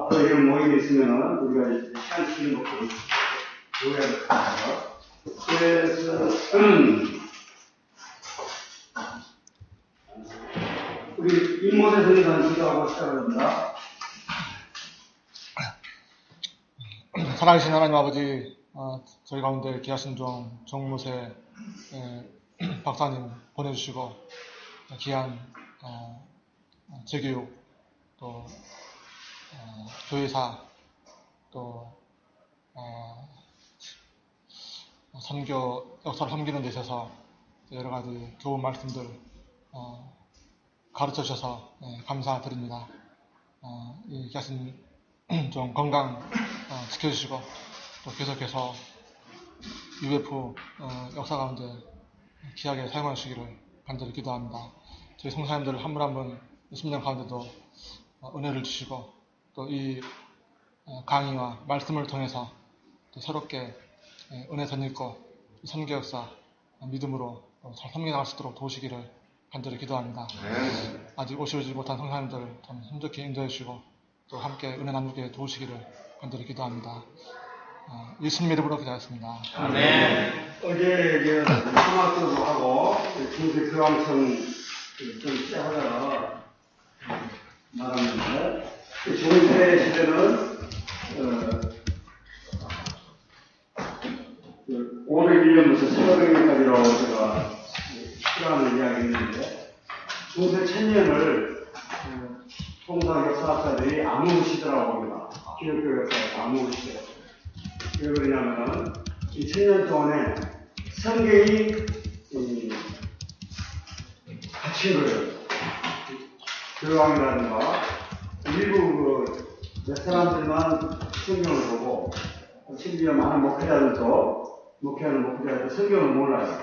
앞으로 이런 모임이 있으면은 우리가 시간 주는 것도 보여야 될 것 같아요. 그래서 우리 임모세 선생님 기도하고 시작합니다. 살아계신 하나님 아버지, 저희 가운데 귀하신 정무세 박사님 보내주시고 귀한 재교육 또 교회사 또 선교 역사를 섬기는 데 있어서 여러 가지 좋은 말씀들 가르쳐 주셔서 감사드립니다. 이 귀하신 좀 건강 지켜주시고 또 계속해서 UF 역사 가운데 귀하게 사용해 주시기를 간절히 기도합니다. 저희 성사님들 한 분 한 분 10년 가운데도 은혜를 주시고 또 이 강의와 말씀을 통해서 또 새롭게 은혜 덧입고 선교 역사 믿음으로 잘 섬겨 나갈 수 있도록 도우시기를 간절히 기도합니다. 아직 오시지 못한 성사님들 좀 힘좋게 인도해 주시고 또 함께 은혜 나누게 도우시기를 간절히 기도합니다. 예수님 이름으로 기도하였습니다. 아멘. 어제 초등학교도 하고 중세 교황청 좀 시작하다가 말았는데 중세 시대는 501년부터 1500년까지라고 제가 시간을 이야기했는데 중세 천년을 통상 역사학자들이 암흑시대라고 합니다. 기독교 역사에서 암흑시대. 왜 그러냐면은 이 천년 동안에 성경이 갇힌 거예요. 교황이라든가 일부 몇 사람들만 성경을 보고 심지어 많은 목회자하는 목회자들도 성경을 몰라요.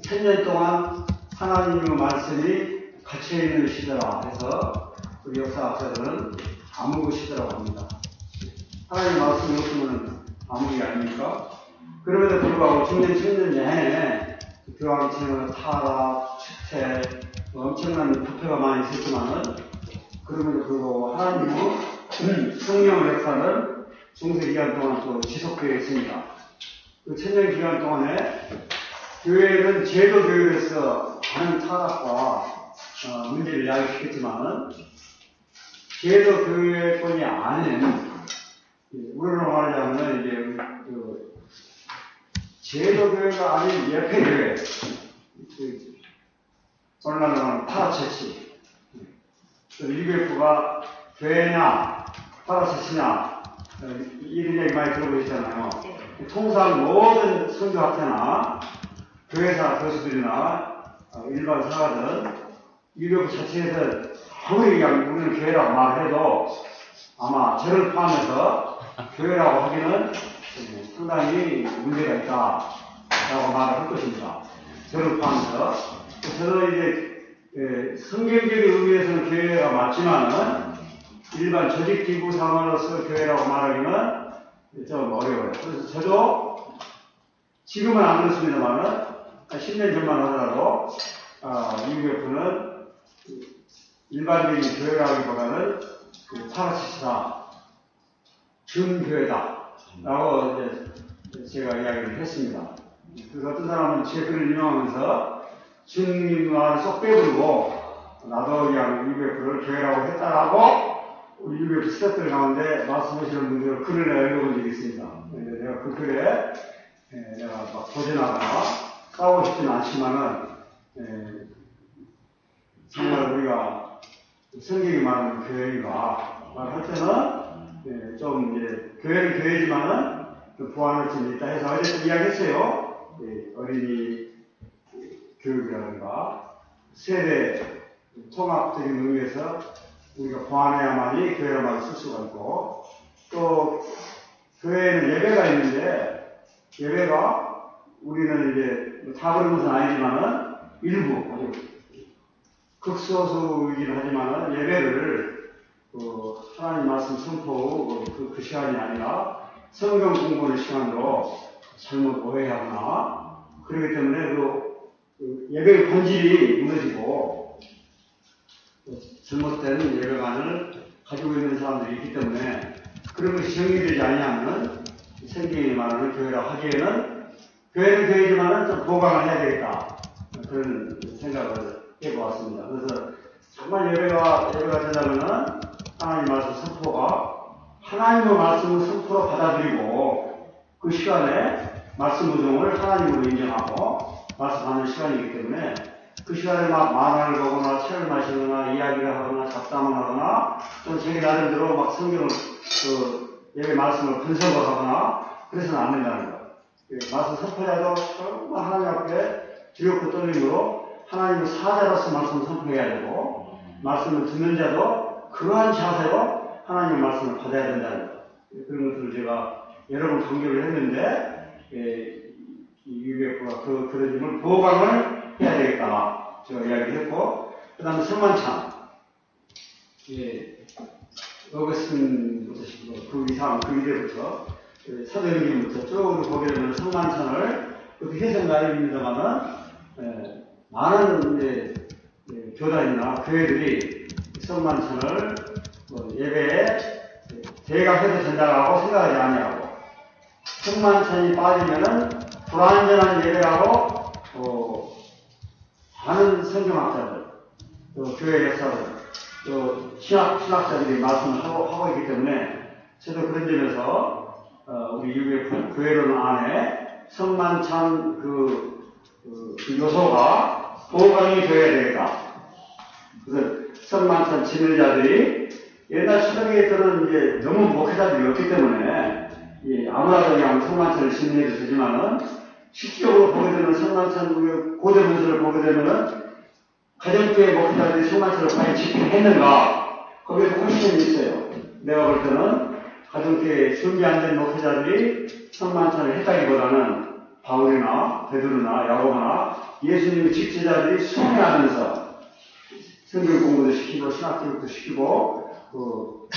천년 동안 하나님의 말씀이 갇혀있는 시대라 해서 우리 역사학자들은 암흑 시대라고 합니다. 하나님 말씀이 없으면 암흑이 아닙니까? 그럼에도 불구하고 중년 천년 내내 교황청의 타락, 축제, 엄청난 부패가 많이 있었지만은 그럼에도 불구하고 하나님의 성령의 역사는 중세 기간 동안 또 지속되어 있습니다. 그 천년 기간 동안에 교회는 제도 교회에서 많은 타락과 문제를 야기시켰지만은 제도 교회뿐이 아닌 우리로 말하자면 이제 제도 교회가 아닌 예배 교회, 오늘날 말하는 파라체치, UBF가 교회냐 파라체치냐 이런 얘기 많이 들어보시잖아요. 통상 모든 선교학자나 교회사 교수들이나 일반 사가들은 UBF 자체에서 아무리 그냥 우리는 교회라고 말해도 아마 저를 포함해서 교회라고 하기는 상당히 문제가 있다라고 말을 할 것입니다. 저를 포함해서. 저는 이제 성경적인 의미에서는 교회가 맞지만은 일반 조직기구상으로서 교회라고 말하기는 좀 어려워요. 그래서 저도 지금은 안 그렇습니다만은 10년 전만 하더라도 UBF는 일반적인 교회라기보다는 파라치시다, 준교회다 라고 이제 제가 이야기를 했습니다. 그래서 어떤 사람은 제 글을 인용하면서 주님 말을 쏙 빼버리고 나도 그냥 UBF를 교회라고 했다라고 우리 UBF 스태프들 가운데 말씀하시는 분들 글을 내가 읽어본 적이 있습니다. 내가 그 글에 내가 막 도전하거나 싸우고 싶지는 않지만은 정말 우리가 성경이 말하는 교회인가 말할 때는 좀 이제 교회는 교회지만은 그 보완할 수 있다 해서 어제 좀 이야기했어요. 어린이 교육이라든가 세대 통합적인 의미에서 우리가 보완해야만이 교회란 말을 쓸 수가 있고 또 교회에는 예배가 있는데 예배가 우리는 이제 다 그런 것은 아니지만은 일부 극소수이긴 하지만은 예배를 하나님 말씀 선포 그 시간이 아니라 성경 공부의 시간으로 잘못 오해하거나 그렇기 때문에 그 예배의 본질이 무너지고 잘못된 예배관을 가지고 있는 사람들이 있기 때문에 그런 것이 정리되지 아니하면 성경이 말하는 교회라고 하기에는 교회는 교회지만은 좀 보강을 해야 되겠다. 그런 생각을 해보았습니다. 그래서 정말 예배가 된다면은 하나님 말씀 선포가 하나님의 말씀을 선포로 받아들이고 그 시간에 말씀 우정을 하나님으로 인정하고 말씀하는 시간이기 때문에 그 시간에 막 만화를 보거나 책을 마시거나 이야기를 하거나 잡담을 하거나 좀 자기 나름대로 막 성경을 예배 말씀을 분석을 하거나 그래서는 안 된다는 거. 말씀 선포자도 정말 하나님 앞에 두렵고 떨림으로 하나님의 사자로서 말씀을 선포해야 되고 말씀을 듣는 자도 그러한 자세로 하나님의 말씀을 받아야 된다는 거. 그런 것들을 제가 여러 번 강조를 했는데 이 UBF가 그런 점을 보강을 해야 되겠다. 제가 이야기를 했고 그 다음에 성만찬 어거스틴부터 그 이상 그 이래부터 사도행전부터 쭉 보게 되면 성만찬을 그렇게 해석 나름입니다만은 많은 이제 교단이나 교회들이 성만찬을 예배에 대각해도 된다고 생각하지 아니하고 성만찬이 빠지면은 불완전한 예배라고 많은 성경학자들 또 교회 역사들 또 신학자들이 말씀을 하고 있기 때문에 저도 그런 점에서 우리 UBF 교회론 안에 성만찬 그 요소가 보강이 되어야 되겠다. 그래서 성만찬 지도자들이 옛날 시대에 때는 이제 너무 목회자들이 없기 때문에 아무나도 그냥 성만찬을 심리해도 되지만은 실질적으로 보게 되면 성만찬 고대 문서를 보게 되면은 가정교회 목회자들이 성만찬을 과연 집행했는가 거기에서 훨씬 있어요. 내가 볼 때는 가정교회 준비 안 된 목회자들이 성만찬을 했다기보다는 바울이나 베드로나 야고보나 예수님의 직제자들이 수행하면서 성경 공부도 시키고 신학교육도 시키고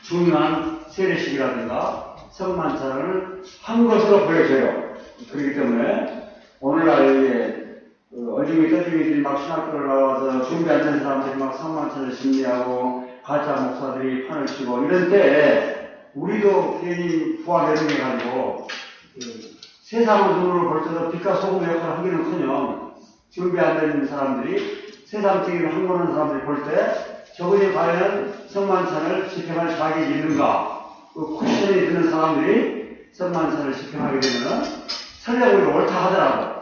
중요한 세례식이라든가 성만찬을 한 것으로 보여져요. 그렇기 때문에 오늘날 어중이 떠중이들이 막 신학교를 나와서 준비 안 된 사람들이 막 성만찬을 심리하고 가짜 목사들이 판을 치고 이럴 때 우리도 괜히 부하대등해가지고 세상의 눈으로 볼 때도 빛과 소금 역할을 하기는커녕 준비 안 된 사람들이 세상적인 항문하는 사람들이 볼 때 저분이 과연 성만찬을 집행할 자격이 있는가? 그 쿠션이 드는 사람들이 성만찬을 집행하게 되면은 설령 우리가 옳다 하더라도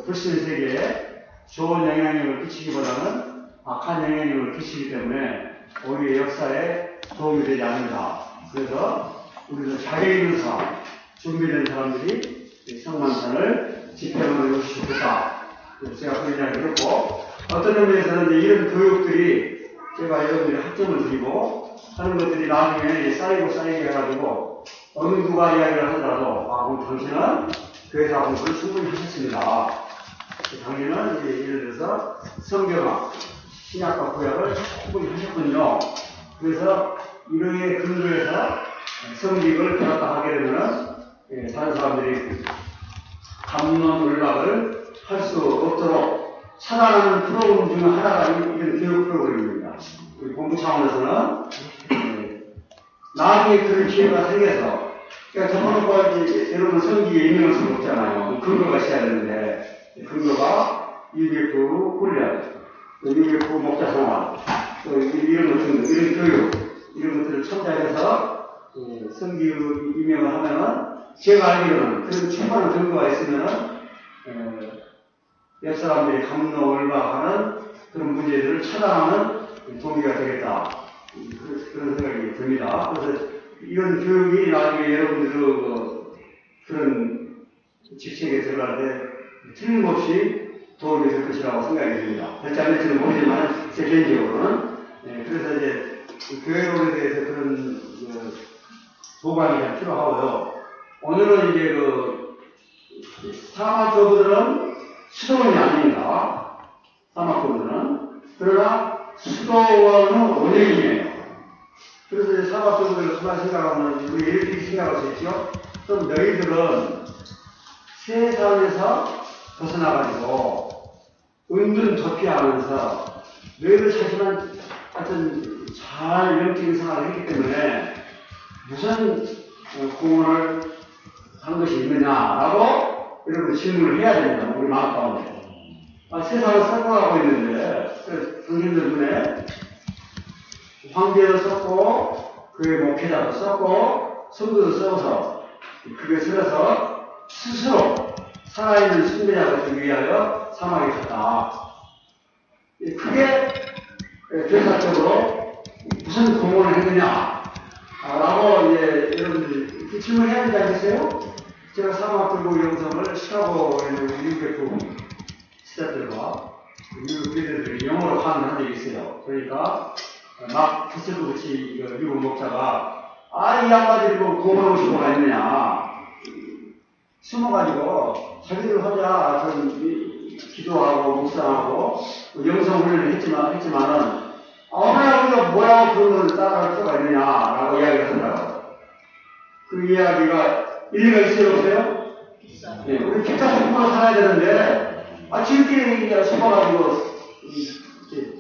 불신 세계에 좋은 영향력을 끼치기보다는 악한 영향력을 끼치기 때문에 우리의 역사에 도움이 되지 않는다. 그래서 우리도 자격 있는 사람, 준비된 사람들이 성만찬을 집행하는 것이 좋겠다. 제가 그런 이야기를 했고, 어떤 의미에서는 이런 교육들이 제가 여러분들이 학점을 드리고 하는 것들이 나중에 쌓이고 해가지고 어느 누가 이야기를 하더라도 그럼 당신은 교회사 공부를 충분히 하셨습니다. 당신은 예를 들어서 성경학, 신약과 구약을 충분히 하셨군요. 그래서 이러한 근거에서 성직을 배웠다 하게 되면은 다른 사람들이 감론을박을 할 수 없도록 차단하는 프로그램 중 하나가 이런 교육 프로그램입니다. 우리 공부 차원에서는 나중에 그런 기회가 생겨서 그러니까 저번에 여러분 성기에 임명할 수는 없잖아요. 근거가 있어야 되는데 근거가 UBF 훈련, UBF 목자 생활, 또 이런 것들, 이런 교육, 이런 것들을 첨자해서 성기 임명을 하면은 제가 알기로는 그런 충분한 근거가 있으면은 옆 사람들이 감론을박하는 그런 문제들을 차단하는 동기가 되겠다. 그런 생각이 듭니다. 그래서 이런 교육이 나중에 여러분들 그런 직책에 들어갈 때 틀림없이 도움이 될 것이라고 생각이 듭니다. 될지 안 될지는 모르지만 제 개인적으로는 그래서 이제 교회론에 대해서 그런 보강이 필요하고요. 오늘은 이제 사마교부들은 수도원이 아닙니다. 사마교부들은. 그러나 수도원은 원형이에요. 그래서 이제 사마교부들을 가만히 생각하면 우리 이렇게 생각할 수 있죠. 좀 너희들은 세상에서 벗어나가지고 은근 도피하면서 너희들 자신은 하여튼 잘 영적인 생활을 했기 때문에 무슨 공헌을 한 것이 있느냐라고 여러분 질문을 해야 됩니다. 우리 마음 가운데. 세상을 썩어가고 있는데 당신들 눈에 황제도 썼고 교회 목회자도 썼고 성도도 써서 그게 쓰여서 스스로 살아있는 순례자가 되기 위하여 사막에 갔다. 그게 대사적으로 무슨 공헌을 했느냐 라고 이제 여러분들이 질문해야 되지 않겠어요? 제가 사막 들고 영성을 시카고에 있는 UPF 스태프들과 미국 리더들이 영어로 강의를 한 적이 있어요. 그러니까 막 패스트부치 미국 목사가 이 양반들이 공헌하고 싶어가 있느냐 숨어가지고 자기들 혼자 기도하고 묵상하고 영성 훈련을 했지만은 얼마나 우리가 뭐라고 그런 걸 따라갈 수가 있느냐라고 이야기를 한다고. 그 이야기가 일리가 있어요, 없어요? 네, 우리 기타 공부로 살아야 되는데 지금끼리 숨어가지고 이렇게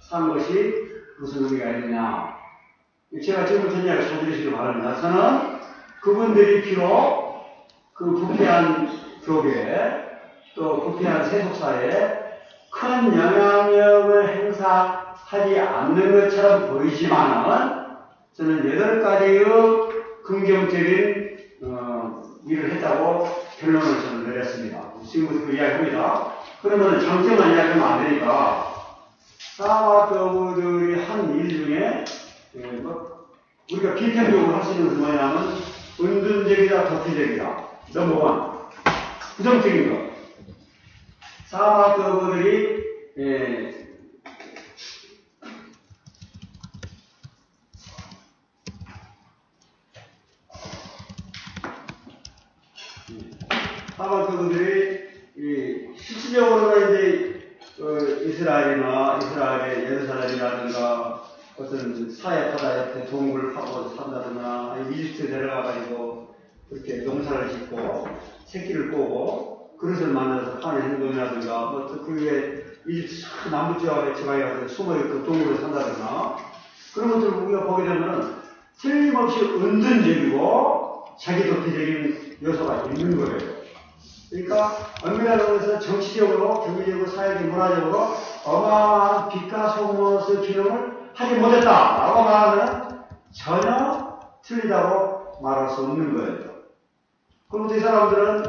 사는 것이 무슨 의미가 있느냐. 제가 지금부터 이야기를 잘 들으시길 바랍니다. 저는 그분들이 비록 그 부패한 교회에 또 부패한 세속사에 큰 영향력을 행사하지 않는 것처럼 보이지만은 저는 8가지의 긍정적인 일을 했다고 결론을 저는 내렸습니다. 지금부터 그 이야기합니다. 그러면 장점만 이야기하면 안 되니까 사마교우들이 한 일 중에 우리가 비평적으로 할 수 있는 것은 뭐냐면 은둔적이다, 도피적이다. 넘버원. 부정적인 것. 사마교우들이 사마교우들이 실질적으로는 이제 이스라엘의 예루살렘이라든가 어떤 사해바다 옆에 동굴을 파고 산다든가 이집트 내려가가지고 그렇게 농사를 짓고 새끼를 꼬고 그릇을 만들어서 파는 행동이라든가 그 위에 이집트 남부 지방에 가서 숨어있고 동굴을 산다든가 그런 것들을 우리가 보게 되면 틀림없이 은둔적이고 자기도피적인 요소가 있는 거예요. 그러니까 엄밀하게 해서 정치적으로, 경제적으로, 사회적, 문화적으로 어마어마한 빛과 소금으로서 기능을 하지 못했다라고 말하면 전혀 틀리다고 말할 수 없는 거예요. 그런데 이 사람들은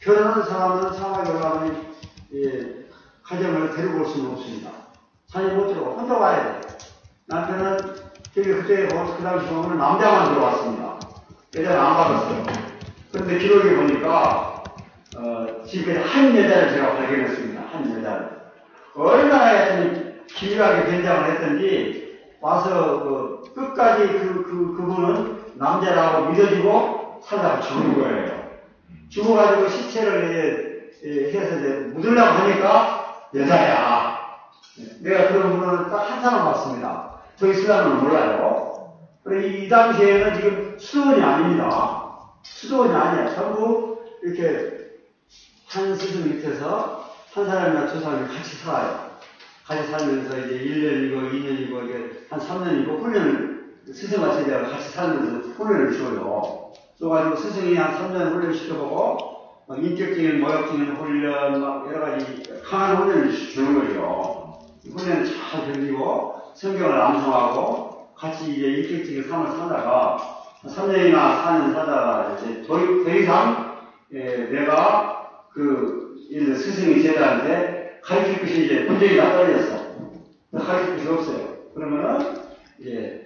결혼한 사람은 사막에 올라가면 가정을 데리고 올 수는 없습니다. 자녀 못 들어가 혼자 와야 돼. 남편은 그때 그 당시 보면 남자만 들어왔습니다. 여자는 안 받았어요. 그런데 기록에 보니까 지금까지 한 여자를 제가 발견했습니다. 한 여자를. 얼마나 기묘하게 변장을 했던지 와서 끝까지 그분은 남자라고 믿어지고 살다가 죽은 거예요. 죽어가지고 시체를 해서 묻으려고 하니까 여자야. 내가 그런 분은 딱 한 사람 봤습니다. 저기 신랑은 몰라요. 이 당시에는 지금 수도원이 아닙니다. 수도원이 아니야. 전부 이렇게 한 스승 밑에서 한 사람이나 두 사람이 같이 살아요. 같이 살면서 이제 1년이고 2년이고 이게 한 3년이고 훈련을 스승과 제자가 같이 살면서 훈련을 줘요. 줘가지고 스승이 한 3년 훈련을 시켜보고 인격적인 모욕적인 훈련 막 여러 가지 강한 훈련을 주는 거죠. 훈련을 잘 견디고 성경을 암송하고 같이 이제 인격적인 삶을 살다가 3년이나 4년 살다가 이제 더 이상 내가 스승이 제자한테 가르칠 것이 이제 문제가 다 떨어졌어. 가르칠 것이 없어요. 그러면은 이제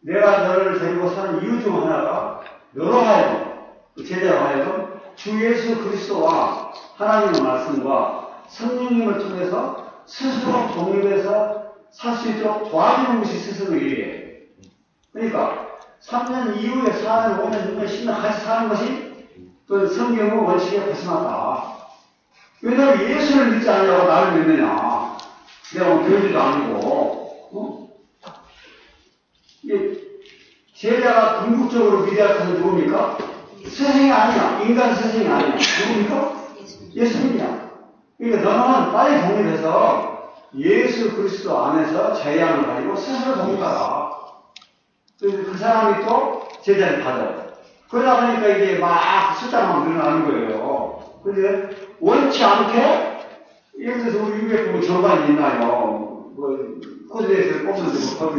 내가 너를 데리고 사는 이유 중 하나가 너로 하여금 제자로 하여금 주 예수 그리스도와 하나님의 말씀과 성령님을 통해서 스스로 독립해서 살 수 있도록 도와주는 것이 스승의 일이에요. 그러니까 3년 이후에 4년, 5년, 6년, 10년 같이 사는 것이 또 성경의 원칙에 벗어났다. 왜냐면 예수를 믿지 않으려고 나를 믿느냐. 내가 교주도 아니고, 제자가 궁극적으로 믿어야 하는 누굽니까? 스승이 아니야. 인간 스승이 아니야. 누굽니까? 예수님이야. 그러니까 너는 빨리 독립해서 예수 그리스도 안에서 자유함을 가지고 스스로 독립하라. 그래서 그 사람이 또 제자를 받아요. 그러다 보니까 이게 막 숫자가 늘어나는 거예요. 근데 원치 않게, 예를 들어서 우리 UFO 절반이 있나요? 뭐, 코드에서 뽑는데 뭐 거기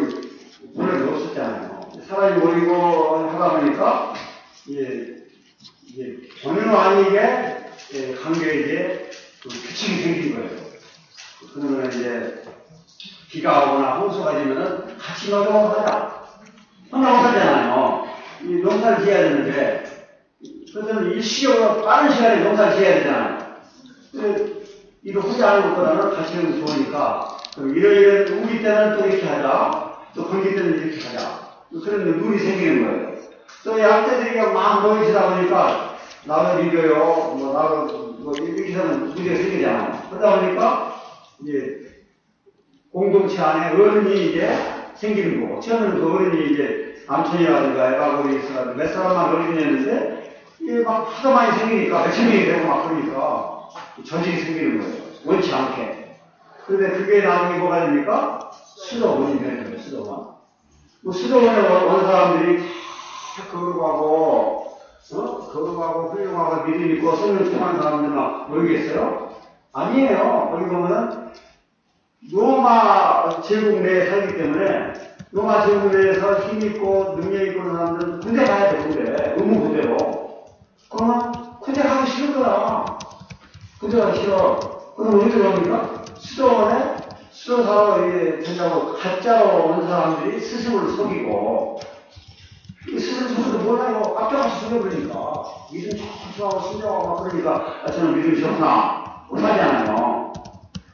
보낼 수 없었잖아요. 사람이 모이고 하다 보니까, 이게 어느 아니게 관계에 이제 그 규칙이 생긴 거예요. 그러면 이제 비가 오거나 홍수가 되면은 같이 노동하자. 혼자 못 살잖아요. 이 농사를 지어야 되는데, 그래서 일시적으로 빠른 시간에 농사를 지어야 되잖아요. 이거 혼자 하는 것보다는 같이 하는 게 좋으니까, 이런 우기 때는 또 이렇게 하자, 또 건기 때는 이렇게 하자. 그런 룰이 생기는 거예요. 또 양떼들이 막 모이시다 보니까, 나도 믿어요, 이렇게 하면 문제가 생기잖아요. 그러다 보니까, 이제, 공동체 안에 어른이 이제 생기는 거고, 처음에는 그 어른이 이제 암촌이라든가 에바고리스라든가 몇 사람만 어른이었는데, 이게 막 하도 많이 생기니까, 몇천 명이 되고 막 그러니까, 전쟁이 생기는 거예요. 원치 않게. 그런데 그게 나중에 뭐가 됩니까? 수도원이 되는 거예요, 수도원. 뭐 수도원에 온 사람들이 다 거룩하고, 거룩하고 훌륭하고 믿음 있고 성령 충만한 사람들만 모이겠어요? 아니에요. 거기 보면은, 로마 제국 내에 살기 때문에, 로마 제국 내에서 힘있고 능력있고 그런 사람들은 군대 가야 돼, 군대. 의무 군대로. 그러면 군대 가기 싫은 거야. 군대 가기 싫어. 그럼 어디로 갑니까? 수도원에 수도사로 된다고 가짜로 온 사람들이 스승을 속이고, 스승 속여도 몰라요. 깜짝없이 속여버리니까. 믿음 좋고 순정하고 막 그러니까, 저는 믿음이 좋구나. 못하잖아요.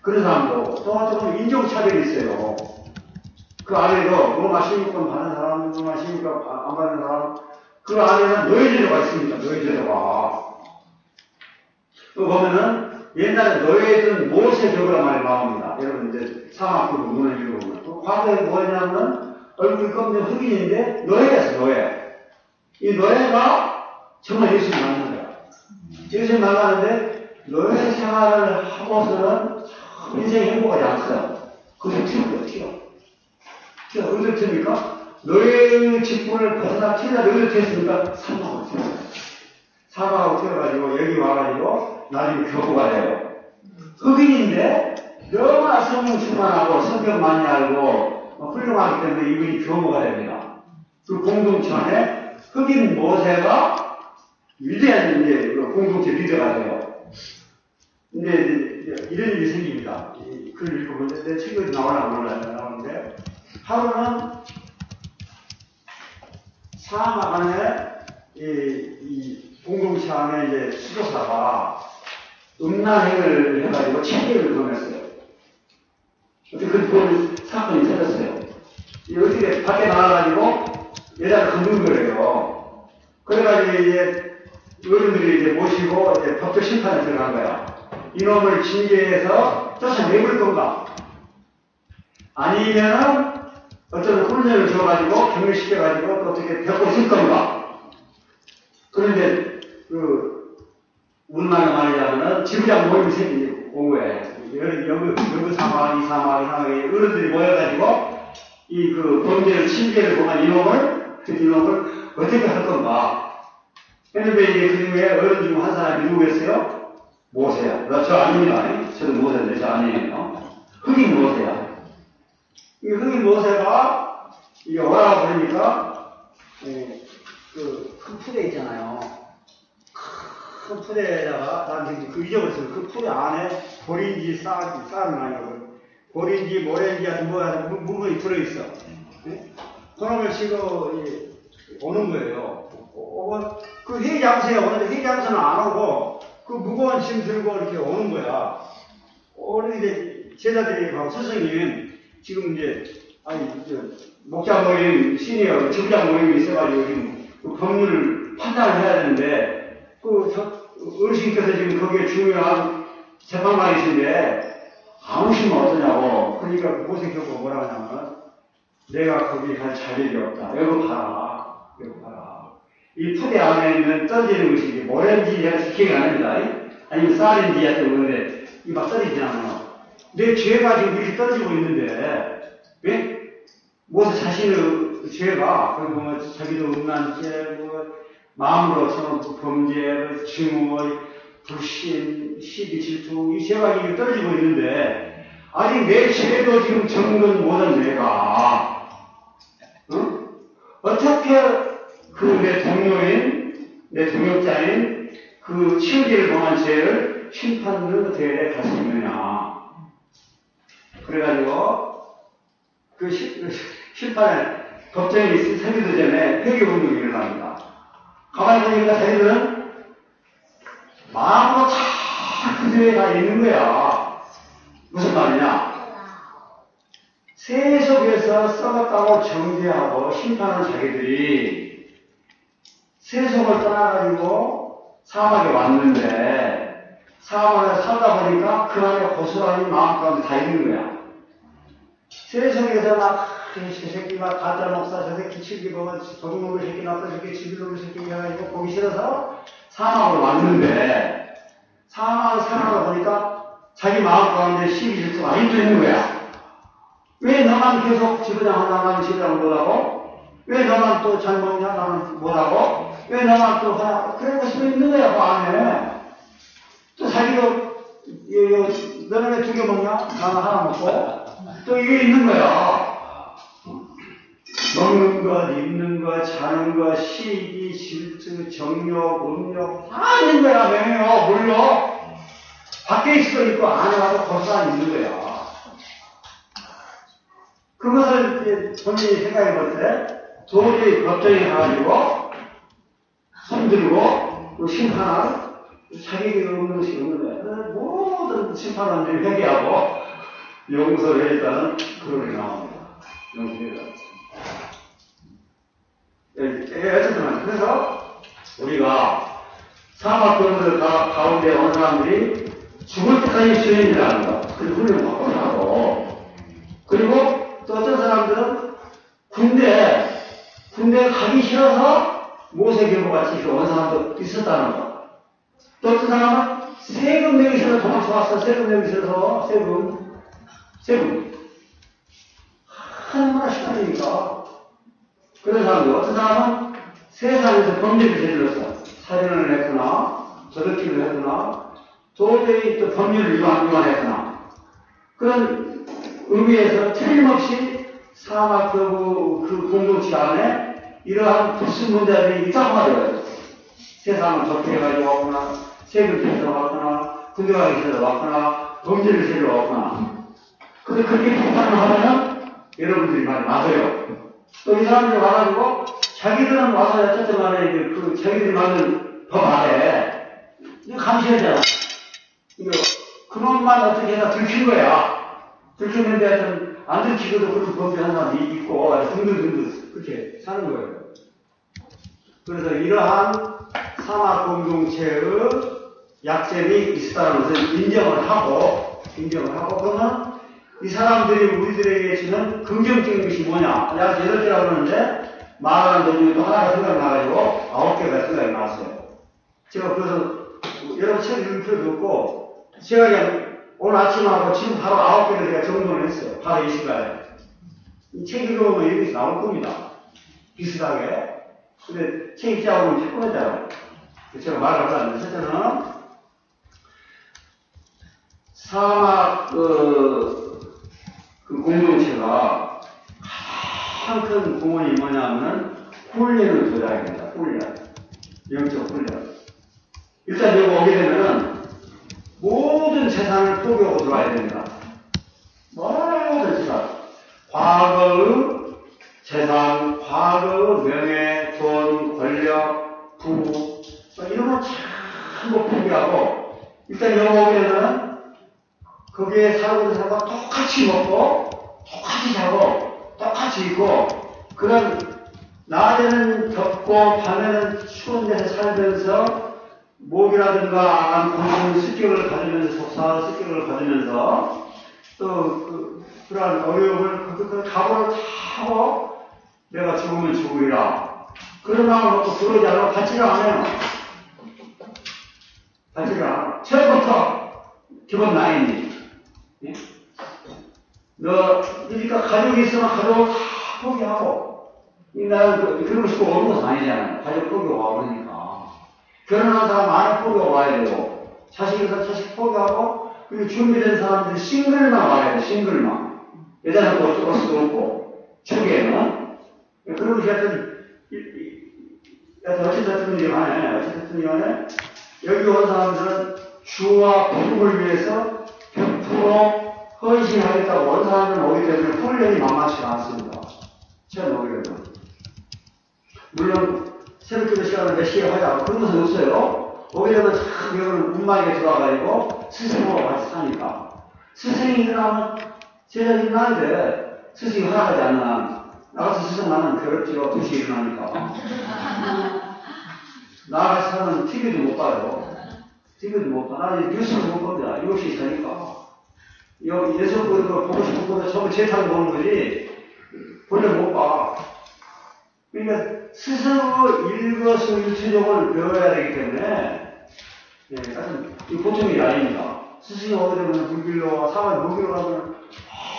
그런 사람도, 또 한쪽은 인종차별이 있어요. 그 안에도 로마 시민권 받는 사람, 로마 시민권 안 받는 사람, 그 안에는 노예제도가 있습니다. 노예제도가. 또 보면은 옛날에 노예든 모세벽이란 말이 나옵니다. 여러분 이제 사막국을 문을 읽어보면. 또 과거에 뭐냐면 얼굴이 검은 흑인인데 노예였어, 노예. 이 노예가 정말 예수를 만난 거야. 예수를 만나는데 노예 생활을 하고서는 인생이 행복하지 않았어요. 그래서 튀어요, 튀어. 어디서 튀니까? 노예 직분을 벗어나 튀어나 어디서 튀었습니까? 사막으로 튀어요. 사막으로 튀어가지고 여기 와가지고 나중에 교부가 돼요. 흑인인데 너무나 성령 충만하고 성경 많이 알고 훌륭하기 때문에 이분이 교부가 됩니다. 그 공동체 안에 흑인 모세가 위대한 이제 공동체 리더가 돼요. 근데 이런 일이 생깁니다. 글을 읽어보는데 내 책에 나오나 몰라요. 나오는데 하루는 사막 안에 이 공동체 안에 이제 수도사가 음란행을 해가지고 책임을 범했어요. 어떻게 그 사건이 터졌어요. 어떻게 밖에 나와가지고 여자를 건든 거예요. 그래가지고 이제 어른들이 이제 모시고 이제 법적 심판에 들어간 거야. 이놈을 징계해서 쫓아내버릴 건가? 아니면은 어떤 훈련을 줘가지고 격려시켜가지고 또 어떻게 벽을 쓸 건가? 그런데 우리나라 말이자면은 지부장 모임이 온 거예요. 여기 사막, 이 사막에 어른들이 모여가지고 이 범죄를 징계를 범한 이놈을 어떻게 할 건가? 했는데 이제 그 중에 어른 중 한 사람이 누구겠어요? 모세야. 저 아닙니다. 저도 모세인데 저 아니에요. 흑인 모세야. 이 흑인 모세가 이게 오라고 그러니까 큰 푸대 있잖아요. 큰 푸대에다가 나한테 그 잊어버렸어요. 그 푸대 안에 볼인지 쌀은 아니고 볼인지 모래인지 같은 물건이 들어있어. 그놈을 지금 오는 거예요. 그 회장소에 오는데 회장소는 안 오고 그 무거운 짐 들고 이렇게 오는 거야. 이제 제자들이 막 스승님 지금 이제 목자 모임 시니어 지부장 모임이 있어가지고 지금 그 법률을 판단을 해야 되는데 어르신께서 지금 거기에 중요한 재판관이신데 안 오시면 어떠냐고. 그러니까 모세교포가 뭐라고 하냐면 내가 거기 갈 자격이 없다. 여기 가라. 이 푸대 안에 있는 던지는 것이 모래인지 기억이 안 납니다. 아니면 쌀인지 하여튼 그런데 막 떨어지잖아요. 내 죄가 지금 이렇게 떨어지고 있는데, 왜? 모세 자신의 죄가, 그리고 뭐 자기도 음란 죄, 뭐, 마음으로 그 범죄, 증오, 불신, 시기, 질투, 이 죄가 이렇게 떨어지고 있는데, 아직 내 죄도 지금 정돈 못한 내가, 응? 어떻게 그 내 동료인, 내 동역자인 그 치우기를 범한 죄를 심판으로 대에 갈 수 있느냐. 그래가지고, 그 심판에 법정이 생기기 전에 회개운동이 일어납니다. 가만히 보니까 자기들은 마음으로 다 그 죄에 다 있는 거야. 무슨 말이냐? 세속에서 썩었다고 정죄하고 심판한 자기들이 세속을 떠나가지고 사막에 왔는데 사막에 살다 보니까 그 안에 고스란히 마음 가운데 다 있는 거야. 세속에서 막, 저 새끼 막 가짜 목사, 저 새끼 칠기고, 도둑놈의 새끼 나빠, 저 새끼 지비놈의 새끼 해가지고 보기 싫어서 사막으로 왔는데 사막을 살아가다 보니까 자기 마음 가운데 시기 질투가 안 있는 거야. 왜 너만 계속 지부장하고 나는 지부장 못하고? 왜 너만 또 잘 먹냐? 나는 못하고? 왜 너만 또 하나? 그럴 수도 있는 거야, 그 안에. 또 자기도, 너는 왜 2개 먹냐? 나는 하나 먹고. 또 이게 있는 거야. 먹는 것, 입는 것, 자는 것, 시기, 질투, 정욕, 음욕, 다 있는 거야, 명예요, 물론. 밖에 있을 수도 있고, 안에 와서 고스란히 있는 거야. 그것을 이제 본인이 생각해 볼 때, 도저히 법정에 가가지고, 손들고, 또 심판할, 자기에게 없는 것이 없는 거야. 모든 심판원들이 회개하고, 용서를 했다는 그런 게 나옵니다. 용서를 어쨌든, 그래서 우리가 사막권들 가운데 온 사람들이 죽을 때까지 주인이라는 거, 그리고 훈련받고 하고, 그리고 또 어떤 사람들은 군대 가기 싫어서 모세경보같이 온 사람도 있었다는 거. 또 어떤 사람은 세금 내기 싫어서 도망쳐왔어. 세금 내기 싫어서 세금. 하나마나 시간이니까. 그런 사람들. 어떤 사람은 세상에서 범죄를 저질렀어. 살인을 했거나, 저렇기를 했거나, 도저히 또 법률을 위반했거나. 그런 의미에서 틀림없이 사막 그 공동체 안에 이러한 불순 문제들이 있다고 말이에요. 세상을 적폐해가지고 왔거나, 세금 때문에 왔거나, 군대 가기 싫어서 왔거나, 범죄를 저질러 왔거나. 근데 그렇게 비판을 하면은 여러분들이 말이 맞아요. 또 이 사람들이 와가지고 자기들은 와서 어쨌든 간에 그 자기들이 만든 법 안에 감시하잖아. 그것만 어떻게 해서 들킨 거야. 들켰는데 하여튼 안 들키고도 그런 범죄하는 사람이 있고 등등등등 그렇게 사는 거예요. 그래서 이러한 사막 공동체의 약점이 있다는 것을 인정을 하고 그러면 이 사람들이 우리들에게 주는 긍정적인 것이 뭐냐? 내가 8개라고 그러는데 말하는 도중에 또 하나가 생각이 나가지고 9개가 생각이 났어요. 제가 그래서 여러분 책 읽을 필요도 없고 제가 그냥 오늘 아침하고 지금 바로 9개를 제가 정돈을 했어요. 바로 이 시간에. 이 책 읽어보면 이런 것이 나올 겁니다. 비슷하게. 근데 책 읽자고 하면 책 끊었잖아요. 제가 말을 하려는데 첫째는 사막 그 공동체가 가장 큰 공헌이 뭐냐면 훈련을 도달해야 됩니다. 훈련. 영적 훈련. 일단 여기 오게 되면은 모든 재산을 포기하고 들어와야 됩니다. 모든 재산. 과거의 재산, 과거의 명예, 돈, 권력, 부부 이런 거 전부 포기하고 일단 여기 오게 되면은 거기에 살고 있는 사람과 똑같이 먹고, 똑같이 자고, 똑같이 있고, 그런, 낮에는 덥고, 밤에는 추운 데서 살면서, 목이라든가, 그런 습격을 받으면서, 속사 습격을 받으면서, 또, 그러한 어려움을, 그 각오를 다 하고, 내가 죽으면 죽으리라. 그런 마음을 먹고 들어오지 않고 받지를 않아요. 받지를 않아. 처음부터, 기본 라인이. 예? 그러니까 가족이 있으면 가족을 다 포기하고, 나는 그러고 싶고 오는 것은 아니잖아요. 가족 포기하고 그러니까. 결혼한 사람 안에 포기하고 와야 되고, 자식에서 자식 포기하고, 그리고 준비된 사람들이 싱글만 와야 돼, 싱글만. 여자는 또 어쩔 수도 없고, 초기에는. 그러고 어쨌든 간에, 여기 온 사람들은 주와 복음을 위해서 100% 헌신하겠다고 온 사람들은 오기 때문에 훈련이 만만치 않습니다. 처음 오기로는. 물론, 새벽기도 시간을 몇 시에 하자. 그런 것은 없어요. 오게 되면 참 여러분 운만하게 들어와가지고 스승하고 같이 사니까. 스승이 일어나면 제자들이 일어나는데 스승이 허락하지 않는 한 나가서 스승 만나면 괴롭지요. 2시에 일어나니까. 나가서 사면 TV도 못 봐요. TV도 못 봐. 나는 뉴스도 못 봅니다. 7시에 자니까. 예수 보고 싶은 거는 전부 제 타고 보는 거지. 본래 못 봐. 그러니까 스스로 일거수일투족을 배워야 되기 때문에 이 보통이 아닙니다. 스승이 오게 되면 물길로 사월 물길로 가면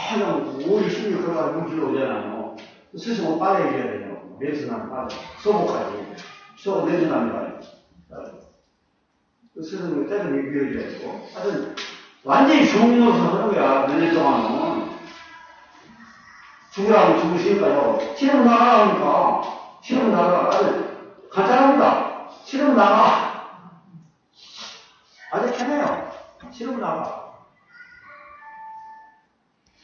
그냥 5일 16일 걸어가지고 물길로 오잖아요. 스승은 빨리 해줘야 돼요. 내수나면 빨리. 소복까지. 소복 내수나면 빨리. 스승은 때를 밀어줘야 되고. 하여튼 완전히 좋은 노릇을 하는 거야. 몇 년 동안은. 죽으라고 죽으시니까요. 실험 나가라니까. 실험 나가. 아주 간단합니다. 실험 나가. 아주 편해요. 실험 나가.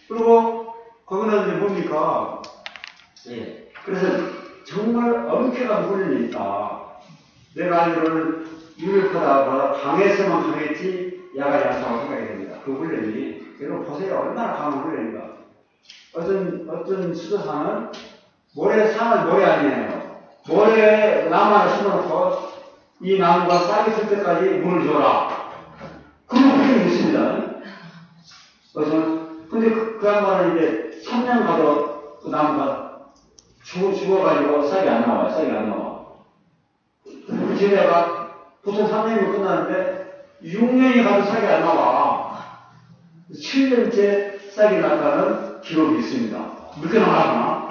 그리고 거기는 이제 뭡니까? 예. 그래서 정말 엄격한 훈련이 있다. 내가 알기로는 유력하다가 강했으면 강했지 야가 약하다고 생각이 됩니다. 그 훈련이. 여러분 보세요. 얼마나 강한 훈련인가. 어떤 수도사는 산을 모래 아니에요. 모래에 나무 하나 심어놓고 이 나무가 싹이 쓸 때까지 물을 줘라. 그런 훈련이 있습니다. 근데 그 양반은 이제 3년 가도 그 나무가 죽어가지고 싹이 안 나와요. 싹이 안 나와. 그 제자가 보통 3년이면 끝나는데 6년이 가도 싹이 안 나와. 7년째 싹이 났다는 기록이 있습니다. 늦게 나가나?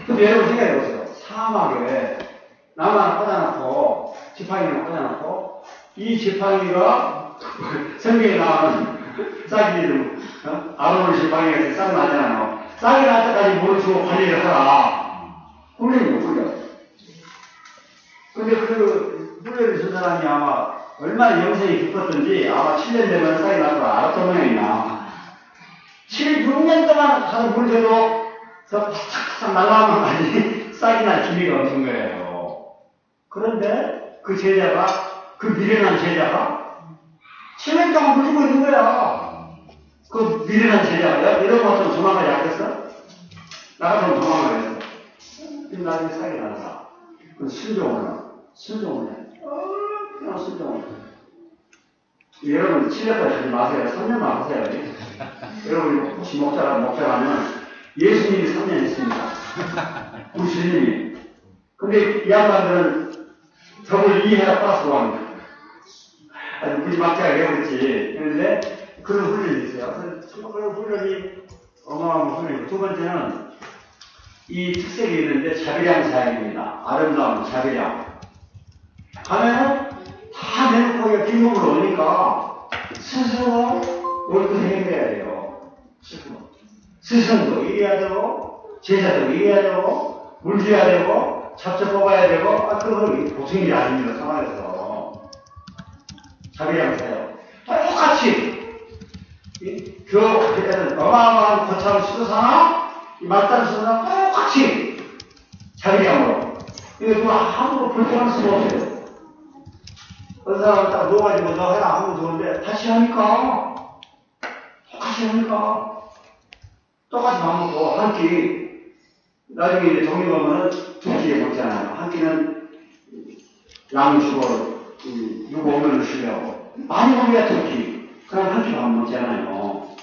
근데 여러분 생각해보세요. 사막에 나무 하나 꽂아놓고, 지팡이를 꽂아놓고, 이 지팡이가 성경에 나오는 싹이 좀, 아론의 지팡이가 싹 나잖아요. 싹이 날 때까지 물을 주고 관리를 하라. 훈련이요, 훈련. 근데 그 훈련을 준 사람이 아마 얼마나 영생이 깊었던지 아마 7년 되면 싹이 날 걸 알았던 모양이나 6년 동안 가서 물 줘도 탁탁탁 날아가면 아니 싹이 날 기미가 없는 거예요. 그런데 그 제자가 그 미련한 제자가 7년 동안 물 주고 있는 거야. 그 미련한 제자가 이런 거 같으면 조만간 약했어? 나 같으면 조만간 했어. 근데 나중에 싹이 나서 그 순종을 해. 그냥 순종을 해. 여러분 7년까지 하지 마세요. 3년만 하세요. 여러분 혹시 목사라면 예수님이 3년 했습니다. 우리 주님이. 근데 이 양반들은 저걸 이해가 빠서 합니다. 아주 우리 막자가 해버렸지. 그런데 그런 훈련이 있어요. 그런 훈련이 어마어마한 훈련이고 두 번째는 이 특색이 있는데 자비량 사역입니다. 아름다운 자비량. 가면은 다 내놓고 빈몸으로 오니까 스스로 월급을 해결해야 돼요. 스승도 일해야 되고 제자도 일해야 되고 물 줘야 되고 잡초 뽑아야 되고 그건 보통 일이 아닙니다. 상황에서 자비량 사역 똑같이 교회에는 어마어마한 거창한 수도사나 이 말단 수도사나 똑같이 자비량으로 이거 함부로 불평할 수가 없어요. 어떤 사람은 딱 누워가지고 너 해라 하면 좋은데 같이 하니까 똑같이 밥 먹고 한 끼 나중에 이제 정리 보면은 두 끼에 먹잖아요. 한 끼는 양 주고 6, 5면을 주려고 많이 먹어야 두 끼. 그럼 한 끼 밥 먹잖아요.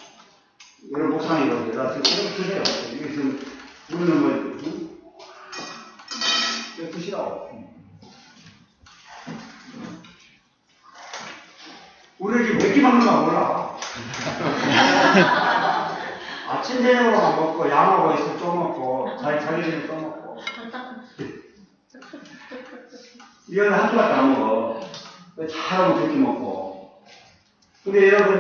여러분 목상이 보세요. 나 지금 드세요. 이게 지금 우리는 뭐 드시라고. 아침 저녁으로만 먹고 양하고 있으면 좀 먹고 자기들은 좀 먹고 이거는 한 조각도 안 먹어. 잘하면 그렇게 먹고. 근데 여러분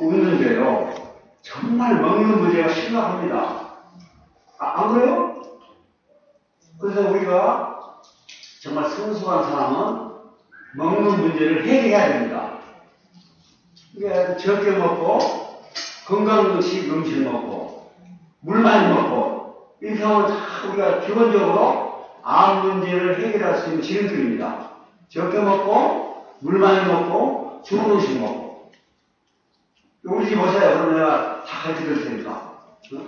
웃는데요. 정말 먹는 문제가 심각합니다. 안 그래요? 그래서 우리가 정말 성숙한 사람은 먹는 문제를 해결해야 됩니다. 그러니까 적게 먹고 건강식 음식 먹고 물 많이 먹고 이렇게 하면 다 우리가 기본적으로 암 문제를 해결할 수 있는 지름길입니다. 적게 먹고 물 많이 먹고 좋은 음식 먹고 우리 집 오세요. 그럼 내가 다 가르쳐 드릴 테니까